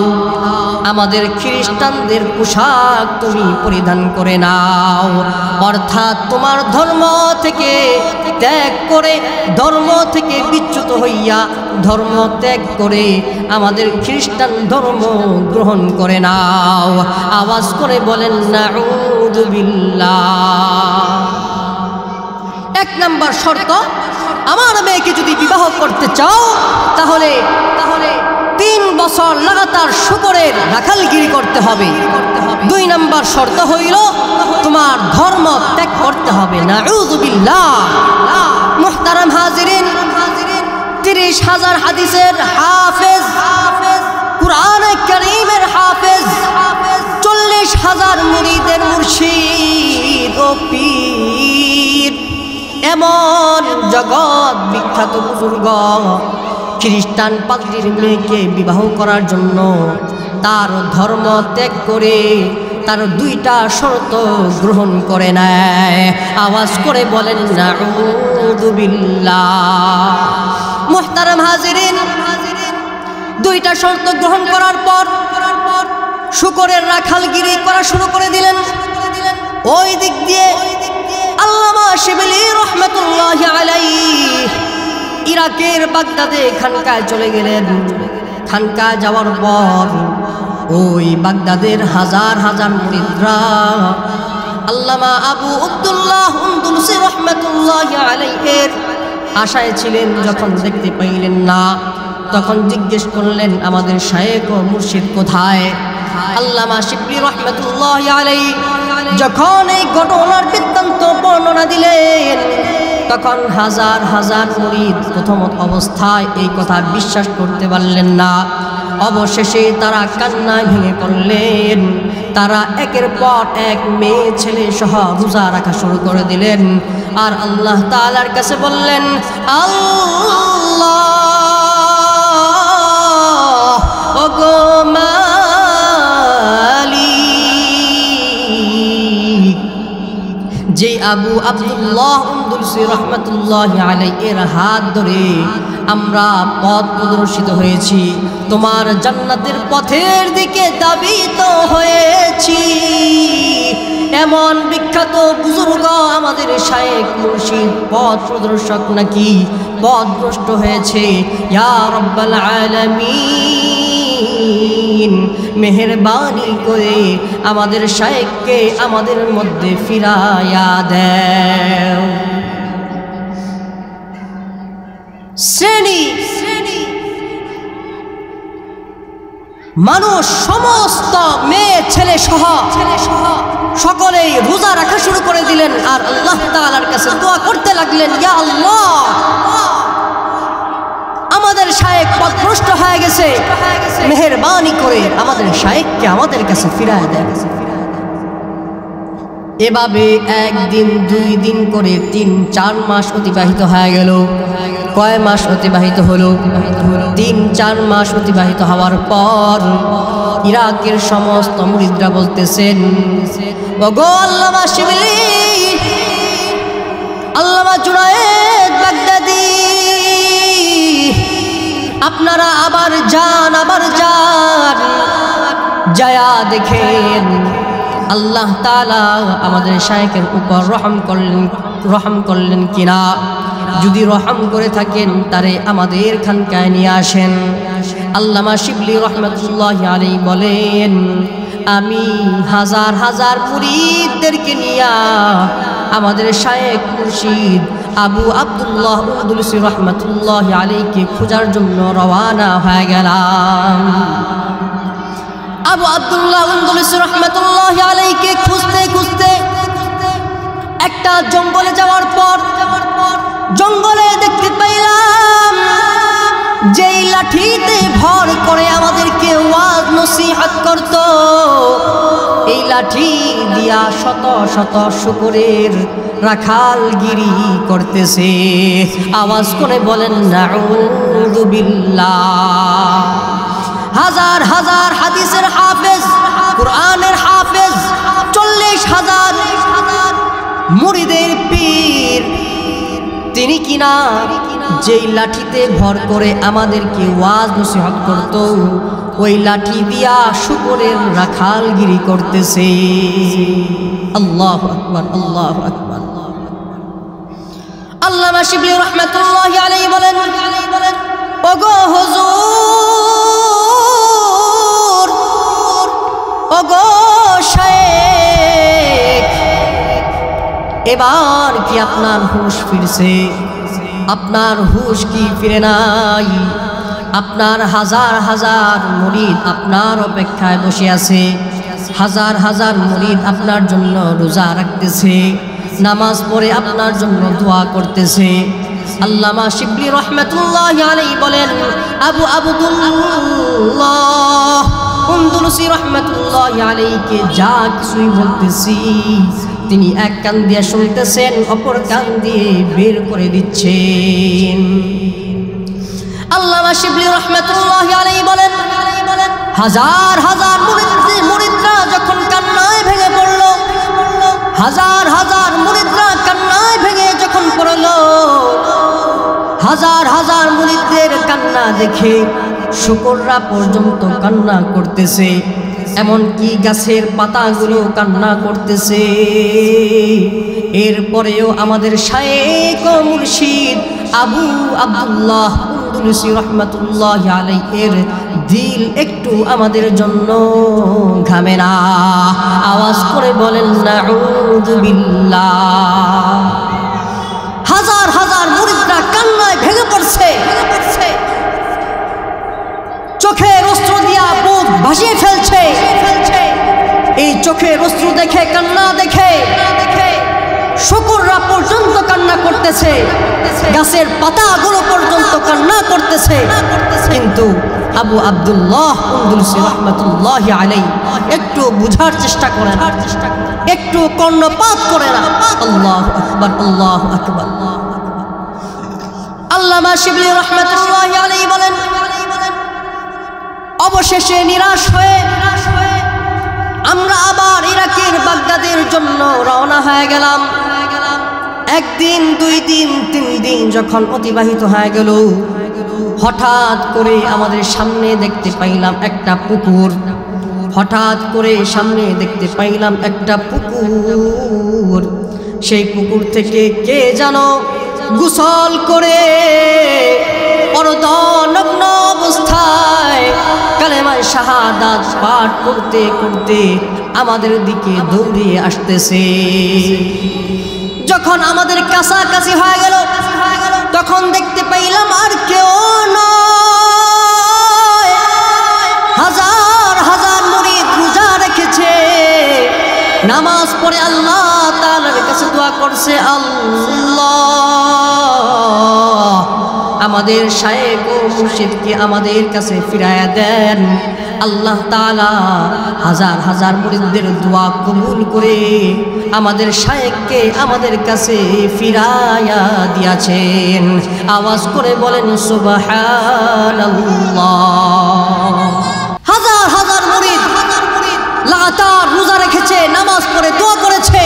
আমাদের খ্রিস্টানদের পোশাক তুমি পরিধান করে নাও। অর্থাৎ তোমার ধর্ম থেকে ত্যাগ করে, ধর্ম থেকে বিচ্যুত হইয়া ধর্ম ত্যাগ করে আমাদের খ্রিস্টান ধর্ম গ্রহণ করে নাও। আওয়াজ করে বলেন নাউযু বিল্লাহ। 1 নম্বর শর্ত, আমার মেয়েকে যদি বিবাহ করতে চাও তাহলে 3 বছর লাগাতার শুকরের রাখালগিরি করতে হবে। 2 নম্বর শর্ত হইল তোমার ধর্ম ত্যাগ করতে হবে। নাউযু বিল্লাহ। মুহতারাম হাজিরিন, 30,000 হাদিসের হাফেজ, কুরআন কারীমের হাফেজ, 40,000 মুরিদের মুর্শিদ ও পীর, এমন জগৎ বিখ্যাত বুজুর্গ খ্রিস্টান পাদ্রীর মেয়েকে বিবাহ করার জন্য তার ধর্ম ত্যাগ করে তার 2টা শর্ত গ্রহণ করে নেয়। আওয়াজ করে বলেন নাউযু বিল্লাহ। মুহতারাম হাজিরিন, দুইটা শর্ত গ্রহণ করার পর শুকরের রাখালগিরি করা শুরু করে দিলেন। ওই দিক দিয়ে আল্লামা শিবলি রহমাতুল্লাহি আলাইহি ইরাকের বাগদাদে খানকায় চলে গেলেন। খানকায় যাওয়ার পর ওই বাগদাদের হাজার হাজার মুরিদরা আল্লামা আবু আব্দুল্লাহ আন্দলুসি রহমাতুল্লাহি আলাইহির আশায় ছিলেন। যখন দেখতে পাইলেন না, তখন জিজ্ঞেস করলেন, আমাদের শায়েখ ও মুর্শিদ কোথায়? আল্লামা শিবলি রহমাতুল্লাহি আলাইহি যখন এই ঘটনার বৃত্তান্ত বর্ণনা দিলেন, তখন হাজার হাজার মুরিদ প্রথম অবস্থায় এই কথা বিশ্বাস করতে পারলেন না। অবশেষে তারা কান্নায় ভেঙে পড়লেন। তারা একের পর এক মেয়ে ছেলে সহ রোজা রাখা শুরু করে দিলেন। আর আল্লাহ তাআলার কাছে বললেন, আল্লাহ ওগো মালিক, যে আবু আব্দুল্লাহ আন্দলুসি রহমাতুল্লাহি আলাইহির হাত ধরে আমরা পথ প্রদর্শিত হয়েছি, তোমার জান্নাতের পথের দিকে ধাবিত হয়েছি। এমন বিখ্যাত বুজুর্গ আমাদের শায়েখ মুর্শিদ পথ প্রদর্শক নাকি পথভ্রষ্ট হয়েছে। ইয়া রাব্বাল আলামিন, মেহেরবানি করে আমাদের শায়েখকে আমাদের মধ্যে ফিরাইয়া দেও। শ্রেণী মানুষ সমস্ত মেয়ে ছেলে সহ সকলেই রোজা রাখা শুরু করে দিলেন। আর আল্লাহ তাআলার কাছে দোয়া করতে লাগলেন, ইয়া আল্লাহ, আমাদের শায়েখ পথভ্রষ্ট হয়ে গেছে, মেহেরবানি করে আমাদের শায়েখকে আমাদের কাছে ফিরায় দেন। এভাবে একদিন দুই দিন করে ৩-৪ মাস অতিবাহিত হয়ে গেল। কয় মাস অতিবাহিত হলো? ৩-৪ মাস অতিবাহিত হওয়ার পর ইরাকের সমস্ত মুরিদরা বলতেছেন, ওগো আল্লামা শিবলি, আল্লামা জুনায়েদ বাগদাদি, আপনারা আবার যান, যায়া দেখেন আল্লাহ তাআলা আমাদের শায়েখের উপর রহম করলেন কিনা। যদি রহম করে থাকেন তারে আমাদের খানকায় নিয়ে আসেন। আল্লামা শিবলি রহমাতুল্লাহি আলাইহি বলেন, আমি হাজার হাজার মুরিদদেরকে নিয়ে আমাদের শায়েখ মুর্শিদ আবু আব্দুল্লাহ আন্দলুসি রহমাতুল্লাহি আলাইহিকে খোঁজার জন্য রওনা হয়ে গেলাম। আবু আব্দুল্লাহ আন্দলুসি রহমাতুল্লাহি আলাইহিকে খুঁজতে খুঁজতে একটা জঙ্গলে যাওয়ার পর জঙ্গলে দেখতে পাইলাম যেই লাঠিতে ভর করে আমাদেরকে ওয়াজ নসিহত করত, এই লাঠি দিয়া শত শত শুকরের রাখালগিরি করতেছে। আওয়াজ করে বলেন নাউযু বিল্লাহ। হাজার হাজার হাদিসের হাফেজ, কোরআনের হাফেজ, 40,000 মুরিদের পীর, তিনি কিনা যেই লাঠিতে ভর করে আমাদেরকে ওয়াজ নসিহত করত, ওই লাঠি দিয়া শুকরের রাখালগিরি করতেছে। আল্লাহু আকবার, আল্লাহু আকবার। আল্লামা শিবলি রহমাতুল্লাহি আলাইহি বলেন, ওগো হুজুর, ওগো শায়েখ, এবার কি আপনার হুঁশ ফিরছে? আপনার হুঁশ কি ফিরে নাই? আপনার হাজার হাজার মুরিদ আপনার অপেক্ষায় বসে আছে, হাজার হাজার মুরিদ আপনার জন্য রোজা রাখতেছে, নামাজ পড়ে আপনার জন্য দোয়া করতেছে। আল্লামা শিবলি রহমাতুল্লাহি আলাইহি বলেন, আবু আব্দুল্লাহ আন্দলুসি রহমাতুল্লাহি আলাইহিকে যা কিছুই বলতেছি তিনি এক কান দিয়ে শুনতেছেন, অপর কান দিয়ে বের করে দিচ্ছেন। আল্লামা শিবলি রহমাতুল্লাহি আলাইহি বলেন, হাজার হাজার মুরিদরা যখন কান্নায় ভেঙে পড়ল, হাজার হাজার মুরিদরা কান্নায় ভেঙে যখন পড়ল, হাজার হাজার মুরিদদের কান্না দেখে শুকররা পর্যন্ত কান্না করতেছে, এমনকি গাছের পাতাগুলো কান্না করতেছে। এরপরেও আমাদের শায়েখ ও মুর্শিদ আবু আব্দুল্লাহ আন্দলুসি রহমাতুল্লাহি আলাইহির দিল একটু আমাদের জন্য ঘামে না। আওয়াজ করে বলেন নাউযু বিল্লাহ। হাজার হাজার মুরিদরা কান্নায় ভেঙে পড়ছে, চোখের অশ্রু দিয়া বুক ভাসিয়ে ফেলছে। এই চোখের অশ্রু দেখে, কান্না দেখে শুকররা পর্যন্ত কান্না করতেছে, গাছের পাতাগুলো পর্যন্ত কান্না করতেছে। কিন্তু আবু আব্দুল্লাহ আন্দলুসি রাহমাতুল্লাহি আলাইহি একটু বুঝার চেষ্টা করে না, একটু কর্ণপাত করে না। আল্লাহু আকবার, আল্লাহু আকবার। আল্লামা শিবলি রাহমাতুল্লাহি আলাইহি বলেন, অবশেষে নিরাশ হয়ে আমরা আবার ইরাকের বাগদাদের জন্য রওনা হয়ে গেলাম। একদিন, 2 দিন, 3 দিন যখন অতিবাহিত হয়ে গেল, হঠাৎ করে আমাদের সামনে দেখতে পাইলাম একটা পুকুর। হঠাৎ করে সামনে দেখতে পাইলাম একটা পুকুর। সেই পুকুর থেকে কে যেন গোসল করে অর্ধনগ্ন অবস্থায় কালেমায়ে শাহাদাত পাঠ করতে করতে আমাদের দিকে দৌড়িয়ে আসতেছে। যখন আমাদের কাছাকাছি হয়ে গেল, তখন দেখতে পাইলাম আর কেউ নয়, হাজার হাজার মুরিদ রোজা রেখেছে, নামাজ পড়ে আল্লাহ তাআলার কাছে দোয়া করছে, আল্লাহ আমাদের শায়েখ ও মুর্শিদকে আমাদের কাছে ফিরায়া দেন। আল্লাহ তাআলা হাজার হাজার মুরিদদের দোয়া কবুল করে আমাদের শায়েখকে আমাদের কাছে ফিরায়া দিয়েছেন। আওয়াজ করে বলেন সুবহানাল্লাহ। হাজার হাজার মুরিদ লাগাতার রোজা রেখেছে, নামাজ পড়ে দোয়া করেছে,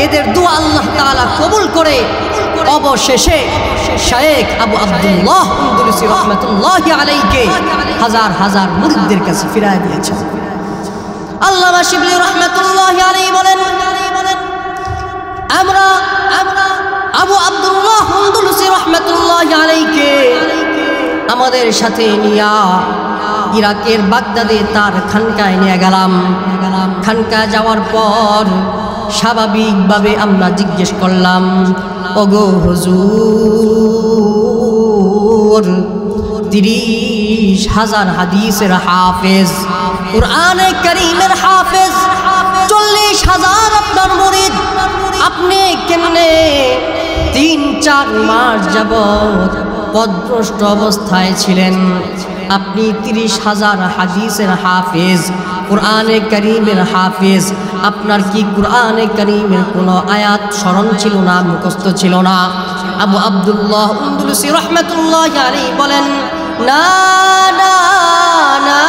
এদের দোয়া আল্লাহ তাআলা কবুল করে অবশেষে শায়েখ আবু আব্দুল্লাহ আন্দলুসি রাহমাতুল্লাহি আলাইহিকে হাজার হাজার মুরিদদের কাছে ফিরায় দিয়েছেন। আল্লামা শিবলি রাহমাতুল্লাহি আলাইহি বলেন, আমরা আবু আব্দুল্লাহ আন্দলুসি রাহমাতুল্লাহি আলাইহিকে আমাদের সাথে নিয়া ইরাকের বাগদাদে তার খানকায় নিয়ে গেলাম। খানকায় যাওয়ার পর স্বাভাবিকভাবে আমরা জিজ্ঞেস করলাম, ওগো হুজুর, 30,000 হাদিসের হাফেজ, কুরআনে কারীমের হাফেজ, 40,000 আপনার মুরিদ, আপনি কেমনে 3-4 মাস যাবত পথভ্রষ্ট অবস্থায় ছিলেন? আপনি 30,000 হাদিসের হাফেজ, কুরআনে কারীমের হাফেজ, আপনার কি কুরআনে কারীমের কোনো আয়াত স্মরণ ছিল না, মুখস্থ ছিল না? আবু আব্দুল্লাহ আন্দলুসি রাহমাতুল্লাহি আলাইহি বলেন, না না না,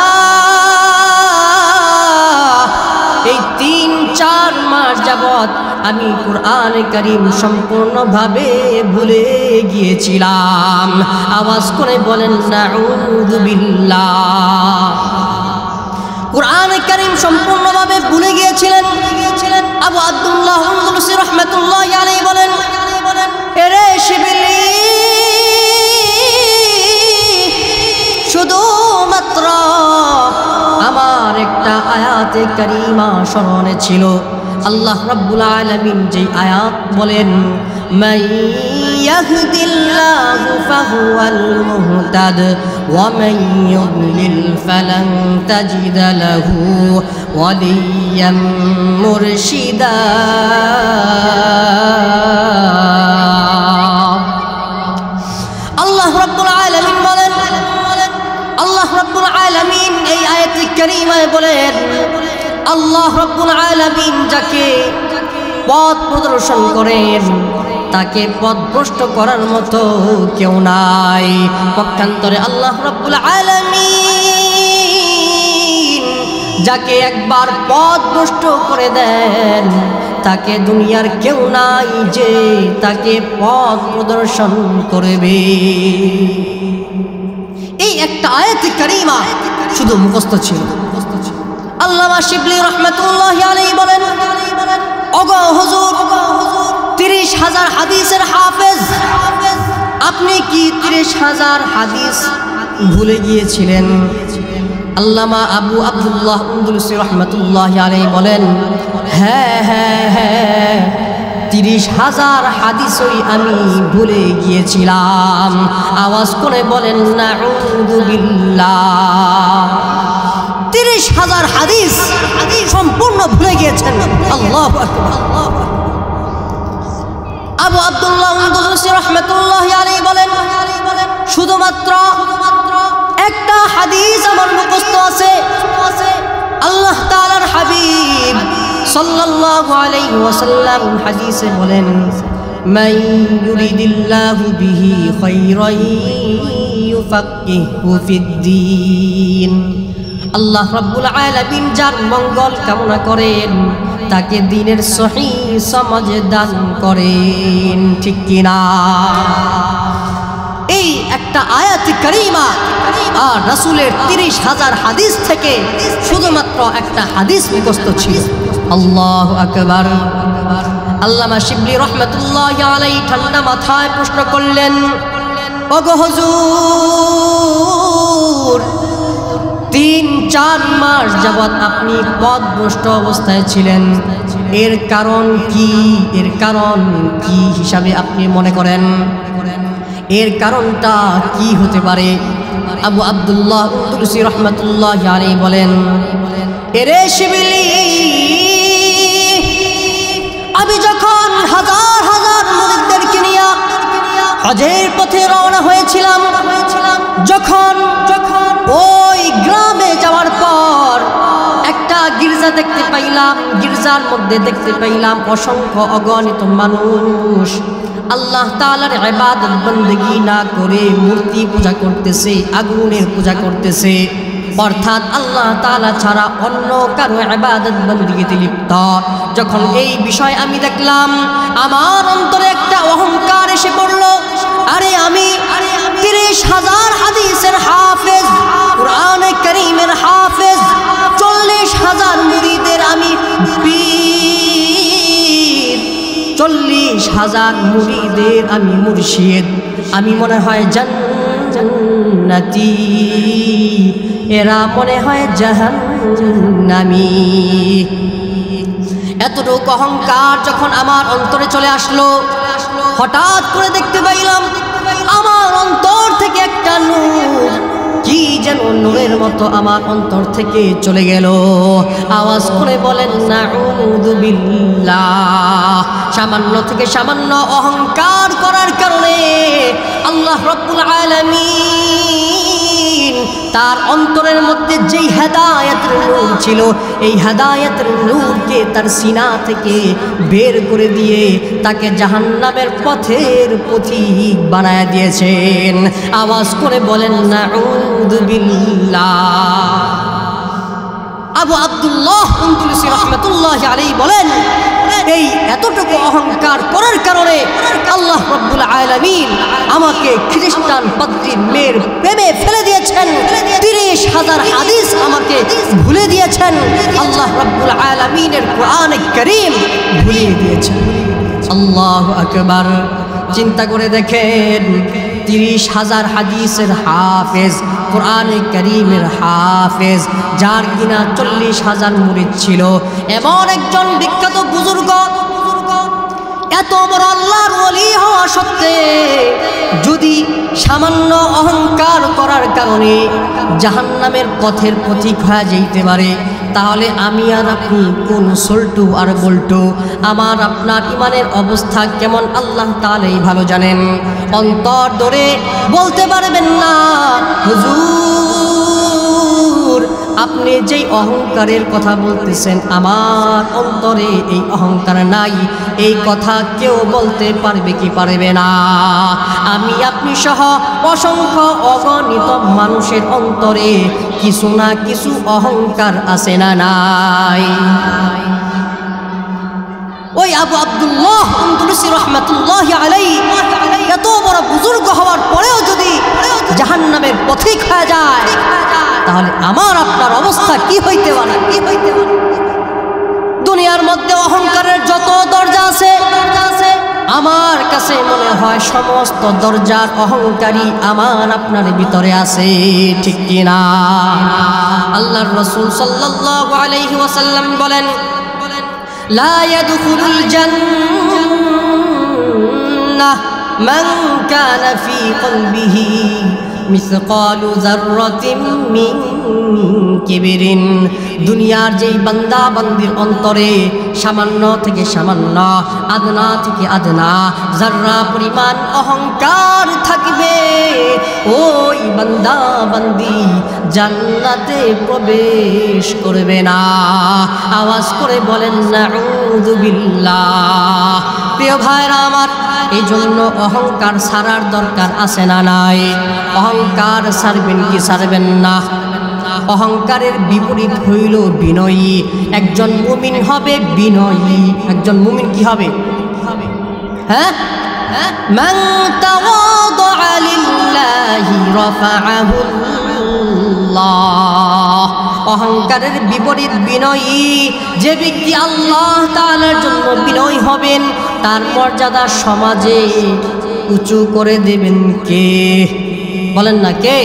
এই 3-4 মাস যাবত আমি কুরআনে কারীম সম্পূর্ণভাবে ভুলে গিয়েছিলাম। আওয়াজ করে বলেন নাউযু বিল্লাহ। কুরআনে কারীম সম্পূর্ণভাবে ভুলে গিয়েছিলেন। আবু আব্দুল্লাহ আন্দলুসি রাহমাতুল্লাহি আলাইহি বলেন, এরে শিবলি, শুধুমাত্র আমার একটা আয়াতে কারীমা স্মরণে ছিল। আল্লাহ রাব্বুল আলামিন যে আয়াত বলেন, মান ইয়াহদিল্লাহু ফাহুয়াল মুহতাদ ওয়া মান ইউদ্লিল ফালান তাজিদা লাহু ওয়ালিয়াম মুরশিদা। আল্লাহ রাব্বুল আলামিন বলেন, আল্লাহ রাব্বুল আলামিন এই আয়াতে কারীমায় বলেন, আল্লাহ রাব্বুল আলামিন যাকে পথ প্রদর্শন করেন তাকে পথভ্রষ্ট করার মতো কেউ নাই। পক্ষান্তরে আল্লাহ রাব্বুল আলামিন যাকে একবার পথভ্রষ্ট করে দেন তাকে দুনিয়ার কেউ নাই যে তাকে পথ প্রদর্শন করবে। এই একটা একটা আয়াত কারিমা শুধু মুখস্থ ছিল। আল্লামা শিবলি রহমাতুল্লাহি আলাইহি বলেন, ওগো হুজুর 30,000 হাদিসের হাফেজ, আপনি কি 30,000 হাদিস ভুলে গিয়েছিলেন? আল্লামা আবু আব্দুল্লাহ আন্দলুসি রহমাতুল্লাহি আলাইহি বলেন, হ্যাঁ হ্যাঁ হ্যাঁ, 30,000 হাদিসই আমি ভুলে গিয়েছিলাম। আওয়াজ করে বলেন নাউযু বিল্লাহ। 30,000 হাদিস সম্পূর্ণ ভুলে গিয়েছেন। আল্লাহু আকবার। আবু আব্দুল্লাহ আন্দলুসি রহমাতুল্লাহি আলাইহি বলেন, শুধুমাত্র একটা হাদিস আমার মুখস্থ আছে। আল্লাহ তাআলার হাবিব সাল্লাল্লাহু আলাইহি ওয়াসাল্লাম হাদিসে বলেন, মান ইউরিদিল্লাহু বিহি খায়রান ইউফাক্কিহু ফিদ্দীন। আল্লাহ রাব্বুল আলামিন যার মঙ্গল কামনা করেন তাকে দ্বীনের সহিহ সমাজ দান করেন, ঠিক কিনা? এই একটা আয়াত কারিমা আর রাসূলের 30,000 হাদিস থেকে শুধুমাত্র একটা হাদিস মুখস্থ ছিল। আল্লাহু আকবার। আল্লামা শিবলি রহমাতুল্লাহি আলাইহি ঠান্ডা মাথায় প্রশ্ন করলেন, ওগো হুজুর 3-4 মাস যাবৎ আপনি পথভ্রষ্ট অবস্থায় ছিলেন, এর কারণ কি? এর কারণ কি হিসাবে আপনি মনে করেন? এর কারণটা কি হতে পারে? আবু আব্দুল্লাহ আন্দলুসি রহমাতুল্লাহি আলাইহি বলেন, এরে শিবলি, আমি যখন হাজার হাজার মুরিদদেরকে নিয়ে হজের পথে রওনা হয়েছিলাম, যখন ওই গ্রামে যাওয়ার পর একটা গির্জা দেখতে পাইলাম, গির্জার মধ্যে দেখতে পাইলাম অসংখ্য অগণিত মানুষ আল্লাহ তাআলার ইবাদত বندگی না করে মূর্তি পূজা করতেছে, আগুনের পূজা করতেছে, অর্থাৎ আল্লাহ তাআলা ছাড়া অন্য কারো ইবাদত বندگিতে লিপ্ত। যখন এই বিষয় আমি দেখলাম, আমার অন্তরে একটা অহংকার এসে পড়ল। আরে আমি 30,000 হাদিসের হাফেজ, কুরআনে কারীমের হাফেজ, 40,000 মুরিদের আমি পীর, 40,000 মুরিদের আমি মুর্শিদ, আমি মনে হয় জান্নাতি, এরা মনে হয় জাহান্নামী। এতটুকু অহংকার যখন আমার অন্তরে চলে আসলো, হঠাৎ করে দেখতে পাইলাম আমার অন্তর থেকে একটা নূর, কি যেন নূরের মতো আমার অন্তর থেকে চলে গেল। আওয়াজ করে বলেন নাউযু বিল্লাহ। সামান্য থেকে সামান্য অহংকার করার কারণে আল্লাহ রাব্বুল আলামিন তার অন্তরের মধ্যে যেই হেদায়েতের নূর ছিল, এই হেদায়েতের নূরকে তার সিনা থেকে বের করে দিয়ে তাকে জাহান্নামের পথের পথিক বানায় দিয়েছেন। আওয়াজ করে বলেন নাউযু বিল্লাহ। আবু আব্দুল্লাহ আন্দলুসি রাহমাতুল্লাহি আলাইহি বলেন, এই এতটুকু অহংকার করার কারণে আল্লাহ রাব্বুল আলামিন আমাকে খ্রিস্টান পাদ্রীর মেয়ের প্রেমে ফেলে দিয়েছেন। 30,000 হাদিস আমাকে ভুলে দিয়েছেন। আল্লাহ রাব্বুল আলামিনের কোরআনে কারীম ভুলিয়ে দিয়েছেন। আল্লাহু আকবার। চিন্তা করে দেখেন, 30,000 হাদিসের হাফেজ, কোরআনে কারীমের হাফেজ, যার কিনা 40,000 মুরিদ ছিল, এমন একজন বিখ্যাত বুজুর্গ, এত বড় আল্লাহর ওলি হওয়া সত্ত্বে যদি সামান্য অহংকার করার কারণে জাহান্নামের পথের পথিক হয়ে যেতে পারে, তাহলে আমি আর আপনি কোন সল্টু আর বল্টু, আমার আপনার ইমানের অবস্থা কেমন আল্লাহ তাআলাই ভালো জানেন। অন্তর ধরে বলতে পারবেন না, হুজুর আপনি যেই অহংকারের কথা বলতেছেন আমার অন্তরে এই অহংকার নাই, এই কথা কেউ বলতে পারবে কি পারবে না? আমি আপনি সহ অসংখ্য অগণিত মানুষের অন্তরে কিছু না কিছু অহংকার আছে না নাই? ওই আবু আব্দুল্লাহ আন্দলুসি রাহমাতুল্লাহি আলাইহি এত বড় বুজুর্গ হওয়ার পরেও যদি জাহান্নামের পথিক হয়ে যায়, তাহলে আমার আপনার অবস্থা কি হইতে পারে? দুনিয়ার মধ্যে অহংকারের যত দরজা আছে, আমার কাছে মনে হয় সমস্ত দরজার অহংকারী আমার আপনার ভিতরে আছে, ঠিক কিনা? আল্লাহর রাসূল সাল্লাল্লাহু আলাইহি ওয়াসাল্লাম বলেন, লা ইয়াদখুলুল জান্নাহ মান কানা ফি কলবিহি মিসকালু যাররাতিন মিন কিবরিন। দুনিয়ার যেই বান্দা বান্দির অন্তরে সামান্য থেকে সামান্য, আদনা থেকে আদনা যাররা পরিমাণ অহংকার থাকবে, ওই বান্দা বান্দি জান্নাতে প্রবেশ করবে না। আওয়াজ করে বলেন নাউযু বিল্লাহ। প্রিয় ভাইরা আমার, এই জন্য অহংকার ছাড়ার দরকার আছে না নাই? অহংকার ছাড়বেন কি ছাড়বেন না? অহংকারের বিপরীত হইল বিনয়ী। একজন মুমিন হবে বিনয়ী। একজন মুমিন কি হবে? হ্যাঁ, মান তাওয়াদা লিল্লাহি রাফাআহুল্লাহ। অহংকারের বিপরীত বিনয়ী। যে ব্যক্তি আল্লাহ তাআলার জন্য বিনয়ী হবেন, তার মর্যাদা সমাজে উঁচু করে দেবেন কে? বলেন না, কে?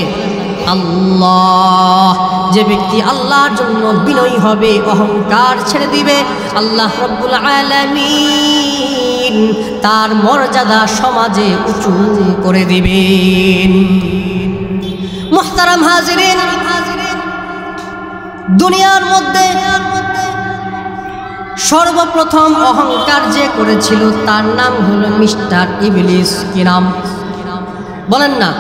আল্লাহ। যে ব্যক্তি আল্লাহর জন্য বিনয়ী হবে, অহংকার ছেড়ে দিবে, আল্লাহ রাব্বুল আলামিন তার মর্যাদা সমাজে উঁচু করে দিবেন। মুহতারাম হাজিরিন, দুনিয়ার মধ্যে সর্বপ্রথম অহংকার যে করেছিল তার নাম হলো মিস্টার ইবলিস। কি নাম? বলেন না।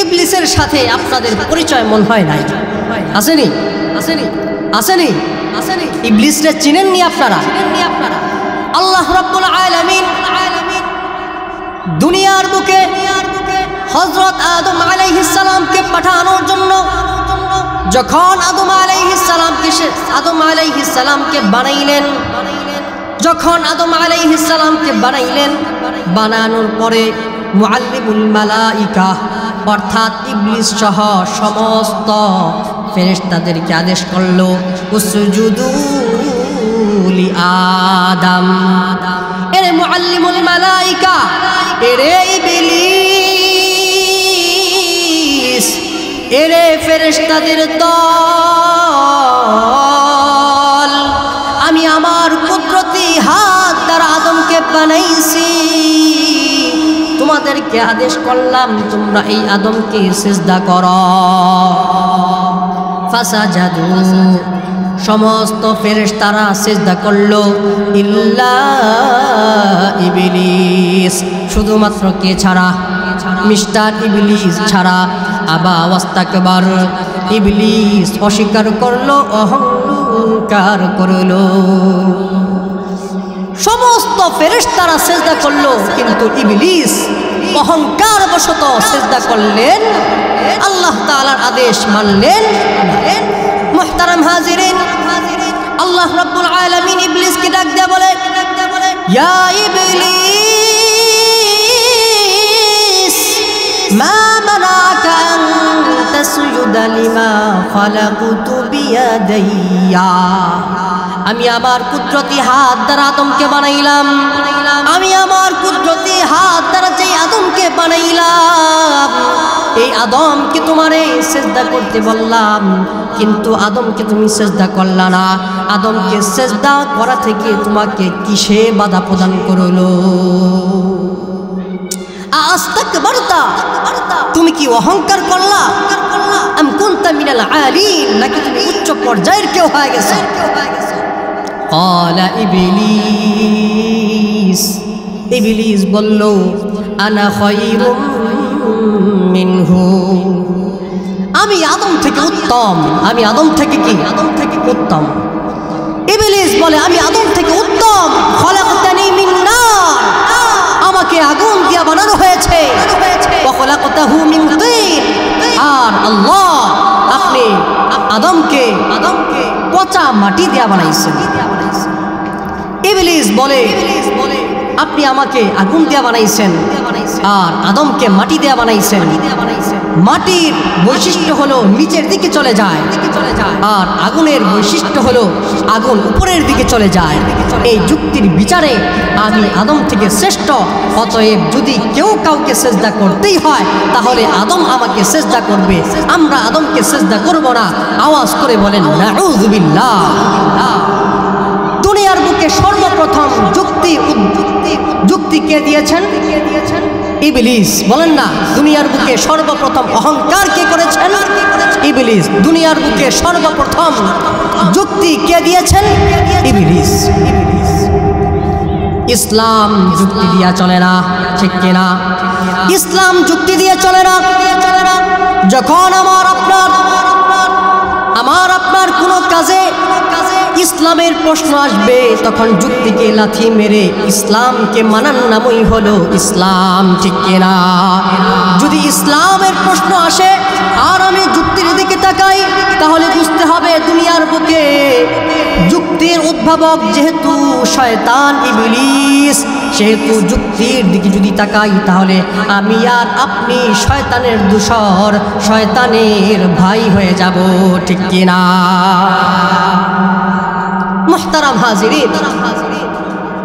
ইবলিসের সাথে আপনাদের পরিচয় মনে হয় নাই? আসেনি? আসেনি? আসেনি? আসেনি? ইবলিসরে চিনেননি আপনারা? আল্লাহ রাব্বুল আলামিন দুনিয়ার বুকে হযরত আদম আলাইহিস সালামকে পাঠানোর জন্য যখন আদম আলাইহিস সালামকে বানাইলেন, যখন আদম আলাইহিস সালামকে বানাইলেন, বানানোর পরে মুআল্লিমুল মালাইকা অর্থাৎ ইবলিস সহ সমস্ত ফেরেশতাদেরকে আদেশ করলো, উসজুদু লি আদম। এরে মুআল্লিমুল মালাইকা, এরে ইবলিস, এরে ফেরেশতাদের দল, আমি আমার কুদরতি হাত দ্বারা আদমকে বানাইছি। তোমাদেরকে আদেশ করলাম তোমরা এই আদমকে সিজদা করো। ফাসাজাদু, সমস্ত ফেরেশতারা সিজদা করলো, ইল্লা ইবলিস, শুধুমাত্র কে ছাড়া? মিস্টার ইবলিস ছাড়া। আবা ওয়াস্তাকবার, ইবলিস অস্বীকার করলো, অহংকার করলো। সমস্ত ফেরেশতারা সিজদা করলো, কিন্তু ইবলিস অহংকার বশত সিজদা করলেন, আল্লাহ তাআলার আদেশ মানলেন। মুহতারাম হাজিরিন, আল্লাহ রাব্বুল আলামিন ইবলিসকে ডাক দিয়ে বলে, ইয়া ইবলিস মা মানাকা আন তাসজুদা লিমা খালাকতু বিয়াদাইয়া। আমি আমার কুদরতি হাত দ্বারা আদমকে বানাইলাম, আমি আমার কুদরতি হাত দ্বারা যে আদমকে বানাইলাম, এই আদমকে তোমারে সিজদা করতে বললাম, কিন্তু আদমকে তুমি সিজদা করলা না। আদমকে সিজদা করা থেকে তোমাকে কিসে বাধা প্রদান করলো? আস্তাকবারতা, তুমি কি অহংকার করলা? আম কুনতা মিনাল আলিন, নাকি তুমি উচ্চ পর্যায়ের কেউ হয়ে গেছো? ক্বালা ইবলিস, ইবলিস বলল, আনা খায়রুম মিনহু, আমি আদম থেকে উত্তম। আমি আদম থেকে কি? আদম থেকে উত্তম। ইবলিস বলে, আমি আদম থেকে উত্তম। খলাকতানি মিন নার, আমাকে আগুন দিয়ে বানানো হয়েছে। ওয়া খলাকতাহু মিন তিন, আর আল্লাহ আপনি আদমকে পচা মাটি দিয়ে বানাইছেন। ইবলিস বলে, আপনি আমাকে আগুন দিয়ে বানাইছেন, আর আদমকে মাটি দিয়ে বানাইছেন। মাটির বৈশিষ্ট্য হলো নিচের দিকে চলে যায়, আর আগুনের বৈশিষ্ট্য হলো আগুন উপরের দিকে চলে যায়। এই যুক্তির বিচারে আমি আদম থেকে শ্রেষ্ঠ, অতএব যদি কেউ কাউকে সেজদা করতেই হয় তাহলে আদম আমাকে সেজদা করবে, আমরা আদমকে সেজদা করব না। আওয়াজ করে বলেন নাউযুবিল্লাহ। দুনিয়ার বুকে সর্বপ্রথম যুক্তি কে দিয়েছেন? ইবলিস। বলেন না, দুনিয়ার বুকে সর্বপ্রথম অহংকার কে করেছেন? ইবলিস। দুনিয়ার বুকে সর্বপ্রথম যুক্তি কে দিয়েছেন? ইবলিস। ইসলাম যুক্তি দিয়া চলে না, ঠিক কিনা? ইসলাম যুক্তি দিয়ে চলে না। যখন আমার আপনার কোনো কাজে ইসলামের প্রশ্ন আসবে, তখন যুক্তিকে লাথি মেরে ইসলামকে মানার নামই হলো ইসলাম, ঠিক কিনা? যদি ইসলামের প্রশ্ন আসে আর আমি যুক্তির দিকে তাকাই, তাহলে বুঝতে হবে দুনিয়ার বুকে যুক্তির উদ্ভাবক যেহেতু শয়তান ইবলিস, সেহেতু যুক্তির দিকে যদি তাকাই তাহলে আমি আর আপনি শয়তানের দূষর, শয়তানের ভাই হয়ে যাব, ঠিক কিনা? মুহতারাম হাজিরিন,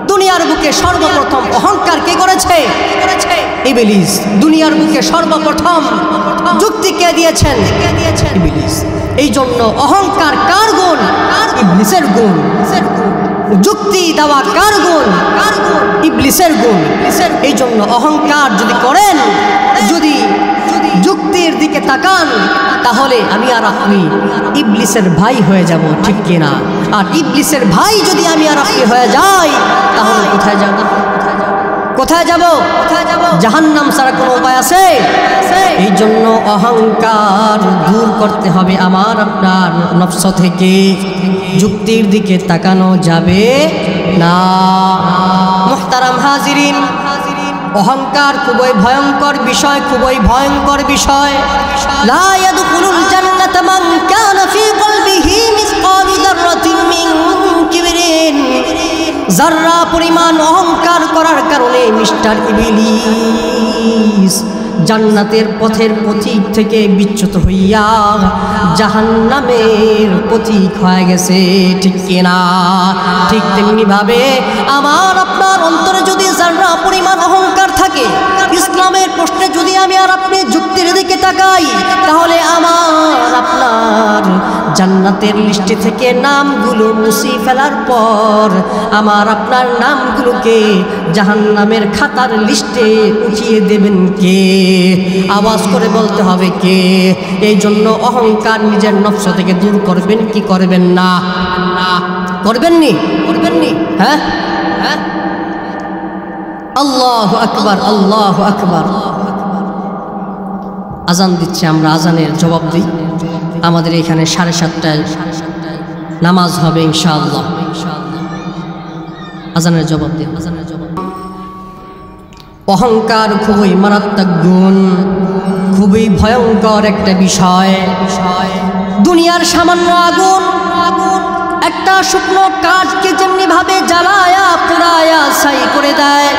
দুনিয়ার বুকে সর্বপ্রথম অহংকার কে করেছে? ইবলিস। দুনিয়ার বুকে সর্বপ্রথম যুক্তি কে দিয়েছেন? ইবলিস। এই জন্য অহংকার কার গুণ? ইবলিসের গুণ। যুক্তি দেওয়া কার গুণ? ইবলিসের গুণ। এই জন্য অহংকার যদি করেন, যদি যুক্তির দিকে তাকান, তাহলে আমি আর আপনি ইবলিসের ভাই হয়ে যাব, ঠিক কিনা? আর ইবলিসের ভাই যদি আমি আর আপনি হয়ে যাই, তাহলে কোথায় যাব? কোথায় যাব? জাহান্নাম ছাড়া কোনো উপায় আছে? এই জন্য অহংকার দূর করতে হবে আমার আপনার নফস থেকে। যুক্তির দিকে তাকানো যাবে না। মুহতারাম হাজিরিন, অহংকার খুবই ভয়ঙ্কর বিষয়, খুবই ভয়ঙ্কর বিষয়। লা ইয়াদখুলুল জান্নাতা মান কানা ফি কলবিহি মিসকালু যাররাতিন মিন কিবরিন। যাররা পরিমাণ অহংকার করার কারণে মিস্টার ইবলিস জান্নাতের পথের পথিক থেকে বিচ্যুত হইয়া জাহান্নামের পথিক হয়ে গেছে, ঠিক কিনা? ঠিক তেমনি ভাবে আমার আপনার অন্তরে যদি যারা পরিমাণ অহংকার থাকে, ইসলামের প্রশ্নে যদি আমি আর আপনি যুক্তির দিকে তাকাই, তাহলে আমার আপনার জান্নাতের লিস্টে থেকে নামগুলো মুছি ফেলার পর আমার আপনার নামগুলোকে জাহান্নামের খাতার লিস্টে উঠিয়ে দেবেন কে? আওয়াজ করে বলতে হবে কে? এই জন্য অহংকার নিজের নফস থেকে দূর করবেন কি করবেন না? করবেননি? হ্যাঁ? আল্লাহু আকবার, আল্লাহু আকবার। আজান দিচ্ছে, আমরা আজানের জবাব দিই। আমাদের এখানে 7:30টায় নামাজ হবে ইনশাআল্লাহ। আজানের জবাব দিই। অহংকার খুবই মারাত্মক গুণ, খুবই ভয়ঙ্কর একটা বিষয়। দুনিয়ার সামান্য আগুন একটা শুকনো কাঠকে যেমনি ভাবে জ্বালায়া পুরায়া ছাই করে দেয়,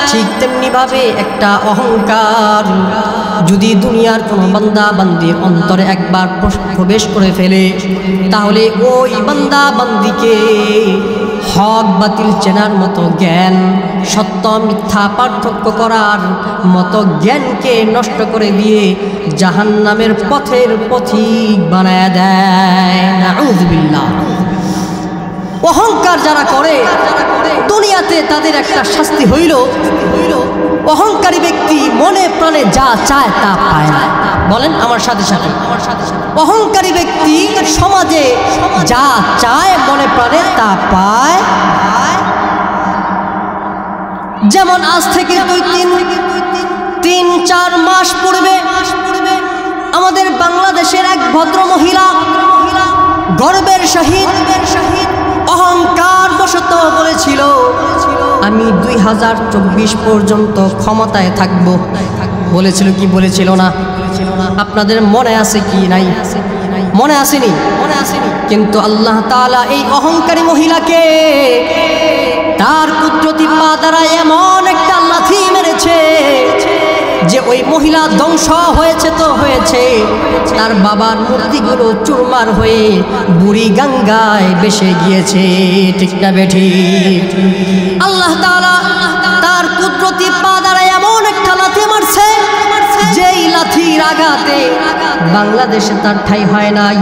ঠিক তেমনি ভাবে একটা অহংকার যদি দুনিয়ার কোনো বান্দা বান্দির অন্তরে একবার প্রবেশ করে ফেলে, তাহলে ওই বান্দা বান্দিকে হক বাতিল চেনার মতো জ্ঞান, সত্য মিথ্যা পার্থক্য করার মতো জ্ঞানকে নষ্ট করে দিয়ে জাহান্নামের পথের পথিক বানায় দেয়। নাউযুবিল্লাহ। অহংকার যারা করে দুনিয়াতে তাদের একটা শাস্তি হইল, অহংকারী ব্যক্তি মনে প্রাণে যা চায় তা পায় না। বলেন আমার সাথে সাথে। অহংকারী ব্যক্তি সমাজে যা চায় মনে প্রাণে তা পায়। যেমন আজ থেকে 3-4 মাস পূর্বে আমাদের বাংলাদেশের এক ভদ্র মহিলা গর্বের সহিত অহংকার বশত বলেছিল, আমি 2024 পর্যন্ত ক্ষমতায় থাকব। বলেছিল কি বলেছিল না? আপনাদের মনে আছে কি নাই? মনে আসেনি? কিন্তু আল্লাহ তাআলা এই অহংকারী মহিলাকে তার কুদরতি পা দ্বারা এমন একটা লাথি মেরেছে ওই মহিলা ধ্বংস হয়েছে তো হয়েছে, তার বাবার মূর্তিগুলো চুরমার হয়ে বুড়ি গঙ্গায় ভেসে গিয়েছে। ঠিক না বেঠিক? আল্লাহ তাআলা তার কুদরতি পা দ্বারা এমন একটা লাথি মারছে, যেই লাথির আঘাতে বাংলাদেশে তার ঠাঁই হয় নাই,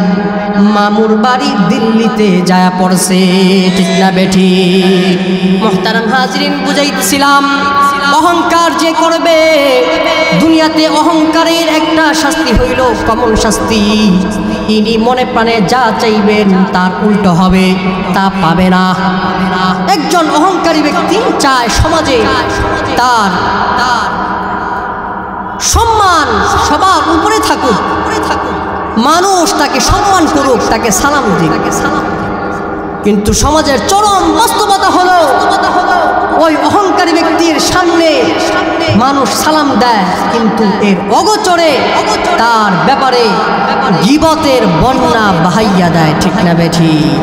মামুর বাড়ি দিল্লিতে যায় পড়ছে। ঠিক না বেঠিক? মুহতারাম হাজরিন, বুঝাইতেছিলাম অহংকার যে করবে দুনিয়াতে, অহংকারের একটা শাস্তি হইল কমন শাস্তি। ইনি মনে প্রাণে যা চাইবেন তার উল্টো হবে, তা পাবে না। একজন অহংকারী ব্যক্তি চায় সমাজে তার সম্মান সবার উপরে থাকুক, মানুষ তাকে সম্মান করুক, তাকে সালাম দিক। কিন্তু সমাজের চরম বাস্তবতা হলো ওই অহংকারী ব্যক্তির সামনে মানুষ সালাম দেয়, কিন্তু এর অগোচরে তার ব্যাপারে গীবতের বন্যা বাহাইয়া দেয়। ঠিক না বেঠিক?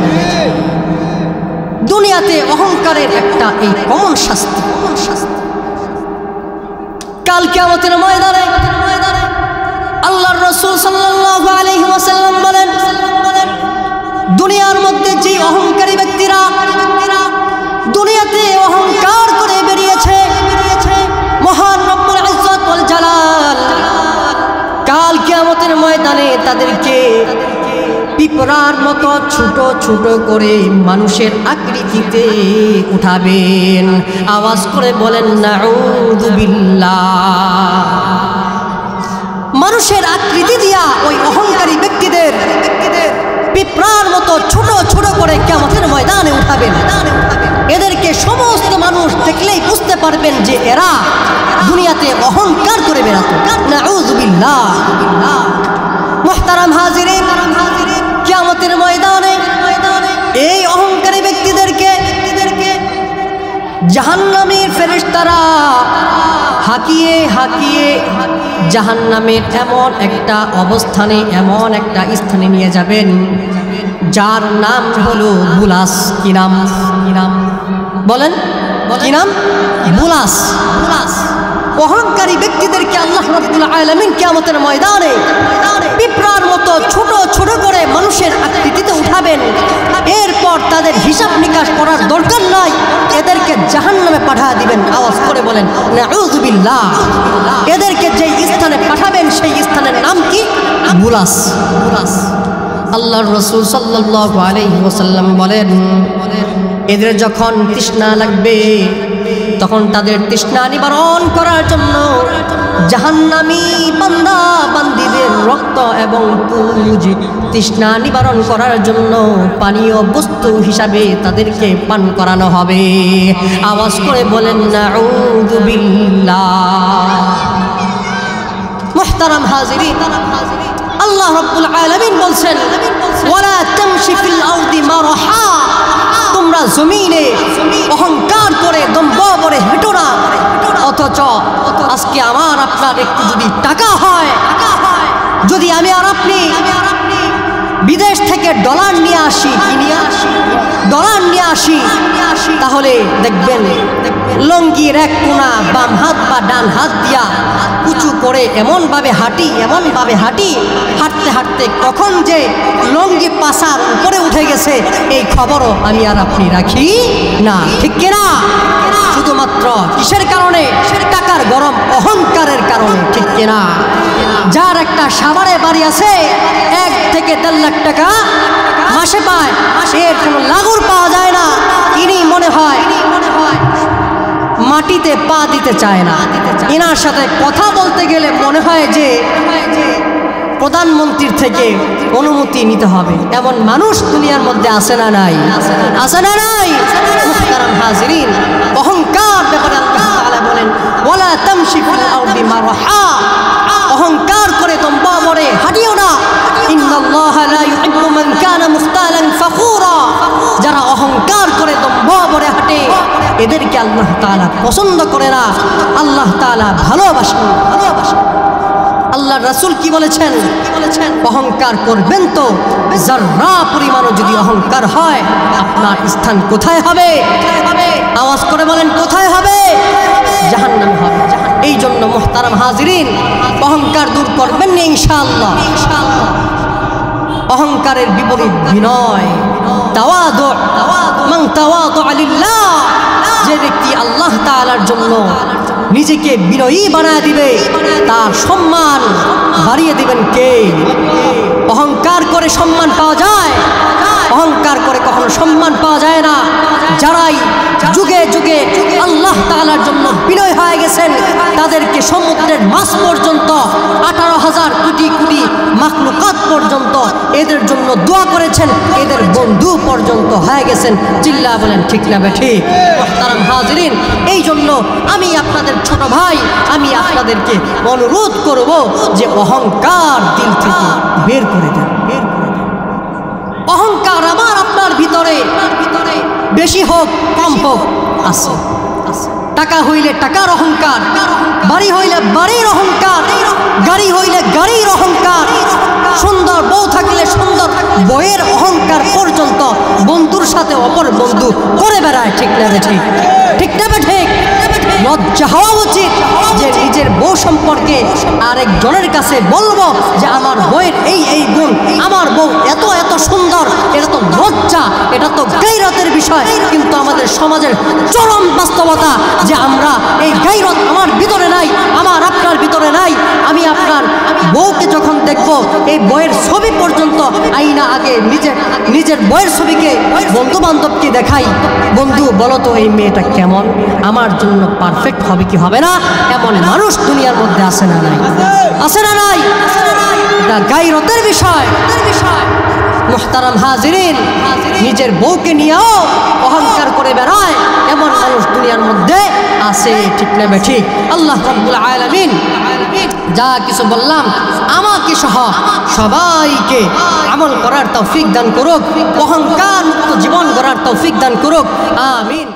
দুনিয়াতে অহংকারের একটা এই কমন শাস্তি। কাল কিয়ামতের ময়দানে আল্লাহর রাসূল সাল্লাল্লাহু আলাইহি ওয়াসাল্লাম বলেন, দুনিয়ার মধ্যে যে অহংকারী ব্যক্তিরা দুনিয়াতে অহংকার করে বেরিয়েছে, মহান রব্বুল ইজ্জত ওয়াল জালাল কাল কিয়ামতের ময়দানে তাদেরকে পিঁপড়ার মতো ছোট ছোট করে মানুষের আকৃতিতে উঠাবেন। আওয়াজ করে বলেন নাউযু বিল্লাহ। মানুষের আকৃতি দিয়া ওই অহংকারী ব্যক্তিদের পিঁপড়ার মতো ছোট ছোট করে কিয়ামতের ময়দানে উঠাবেন। এদেরকে সমস্ত মানুষ দেখলেই বুঝতে পারবেন যে এরা দুনিয়াতে অহংকার করে বেড়াতো। নাউযু বিল্লাহ। মুহতারাম হাজিরিন, কিয়ামতের ময়দানে এই অহংকারী ব্যক্তিদেরকে জাহান্নামের ফেরেশতারা হাকিয়ে হাকিয়ে জাহান্নামের এমন একটা অবস্থানে, এমন একটা স্থানে নিয়ে যাবেন যার নাম হলো বুলাস। কি নাম? বলেন, কি নাম? বুলাস। অহংকারী ব্যক্তিদেরকে আল্লাহ রাব্বুল আলামিন কিয়ামতের ময়দানে পিঁপড়ার মতো ছোট ছোট করে মানুষের আকৃতিতে উঠাবেন। এরপর তাদের হিসাব নিকাশ করার দরকার নাই, এদেরকে জাহান্নামে পাঠিয়ে দিবেন। আওয়াজ করে বলেন নাউযু বিল্লাহ। এদেরকে যেই স্থানে পাঠাবেন সেই স্থানের নাম কি? বুলাস। আল্লাহর রাসূল সাল্লাল্লাহু আলাইহি ওয়াসাল্লাম বলেন, এদের যখন তৃষ্ণা লাগবে তখন তাদের তৃষ্ণা নিবারণ করার জন্য জাহান্নামী বান্দা বান্দীদের রক্ত এবং পুজ তৃষ্ণা নিবারণ করার জন্য পানীয় বস্তু হিসাবে তাদেরকে পান করানো হবে। আওয়াজ করে বলেন নাউযু বিল্লাহ। মুহতারাম হাজিরিন, আল্লাহ রাব্বুল আলামিন বলছেন ওয়ালা তামশি ফিল আরদি মারহা, তোমরা জমিনে অহংকার করে দম্ভ করে হেঁটো না। অথচ আজকে আমার আপনার একটু যদি টাকা হয়, যদি আমি আর আপনি বিদেশ থেকে ডলার নিয়ে আসি, ডলার নিয়ে আসি, তাহলে দেখবেন লঙ্গির এক কোনা বাম হাত বা ডান হাত দিয়া উঁচু করে এমনভাবে হাঁটি, হাঁটতে হাঁটতে কখন যে লঙ্গি পাশার উপরে উঠে গেছে এই খবরও আমি আর আপনি রাখি না। ঠিক কিনা? শুধুমাত্র কিসের কারণে? টাকার গরম, অহংকারের কারণে। ঠিক কিনা? যার একটা সাভারে বাড়ি আছে 1 থেকে 1.5 লাখ টাকা মাসে পায়, এর কোনো লাগুর পাওয়া যায় না, ইনি মনে হয় মাটিতে পা দিতে চায় না। এনার সাথে কথা বলতে গেলে মনে হয় যে প্রধানমন্ত্রীর থেকে অনুমতি নিতে হবে। এমন মানুষ দুনিয়ার মধ্যে আছে না নাই? আছে না নাই? মুহতারাম হাজিরিন, অহংকার ব্যাপারে আল্লাহ তাআলা বলেন ওয়ালা তামশি ফিল আরদি মারহা, অহংকার করে তোমরা মরে হাঁটিও না। ইন্নাল্লাহা লা ইউহিব্বু মান কানা মুখতালান ফাখুরা, যারা অহংকার করে তোমরা মরে হাঁটে এদেরকে আল্লাহ তাআলা পছন্দ করে না, আল্লাহ তাআলা ভালোবাসেন। আল্লাহর রাসূল কি বলেছেন? অহংকার করবেন তো যারা পরিমাণও যদি অহংকার হয়, আপনার স্থান কোথায় হবে? আওয়াজ করে বলেন কোথায় হবে? জাহান্নামে হবে। এই জন্য জন্য মুহতারাম হাজিরিন, অহংকার দূর করবেন না ইনশাআল্লাহ। অহংকারের বিপরীত বিনয়, তাওয়াদু। মান তাওয়াদু লিল্লাহ, যে ব্যক্তি আল্লাহ তাআলার জন্য নিজেকে বিনয়ী বানায় দিবে, তার সম্মান বাড়িয়ে দিবেন কে? অহংকার করে সম্মান পাওয়া যায়? অহংকার করে কখনো সম্মান পাওয়া যায় না। যারাই যুগে যুগে আল্লাহ তাআলার জন্য বিনয় হয়ে গেছেন, তাদেরকে সমুদ্রের মাছ পর্যন্ত, 18,000 কোটি কোটি মাখলুকাত পর্যন্ত এদের জন্য দোয়া করেছেন, এদের বন্ধু পর্যন্ত হয়ে গেছেন। চিল্লা বলেন ঠিক না বেঠিক? মুহতারাম হাজিরিন, এই জন্য আমি আপনাদের ছোট ভাই, আমি আপনাদেরকে অনুরোধ করব যে অহংকার দিল থেকে বের করে দেন। অহংকার আমার আপনার ভিতরে বেশি হোক কম হোক আছে। টাকা হইলে টাকার অহংকার, বাড়ি হইলে বাড়ির অহংকার, গাড়ি হইলে গাড়ির অহংকার, সুন্দর বউ থাকলে সুন্দর বউয়ের অহংকার পর্যন্ত বন্ধুর সাথে অপর বন্ধু করে বেড়ায়। ঠিক না ঠিক? ঠিক না ঠিক? লজ্জা হওয়া উচিত যে নিজের বউ সম্পর্কে আরেকজনের কাছে বলবো যে আমার বউয়ের এই এই গুণ, আমার বউ এত এত সুন্দর। এটা তো লজ্জা, এটা তো গায়রতের বিষয়। কিন্তু আমাদের সমাজের চরম বাস্তবতা যে আমরা এই গায়রত আমার ভিতরে নাই, আমার আপনার ভিতরে নাই। আমি আপনার বউকে যখন দেখবো, এই বউয়ের ছবি পর্যন্ত আইনা আগে নিজের বউয়ের ছবিকে বন্ধু বান্ধবকে দেখাই, বন্ধু বলো তো এই মেয়েটা কেমন, আমার জন্য পারফেক্ট হবে কি হবে না? এমন মানুষ দুনিয়ার মধ্যে আছে না নাই? আছে না নাই? এটা গায়রতের বিষয়। মুহতারাম হাজিরিন, নিজের বউকে নিয়েও অহংকার করে বেড়ায় এমন মানুষ দুনিয়ার মধ্যে আছে। ঠিক না বেঠিক? আল্লাহ রাব্বুল আলামিন যা কিছু বললাম আমাকে সহ সবাইকে আমল করার তৌফিক দান করুক, অহংকার মুক্ত জীবন গড়ার তৌফিক দান করুক। আমিন।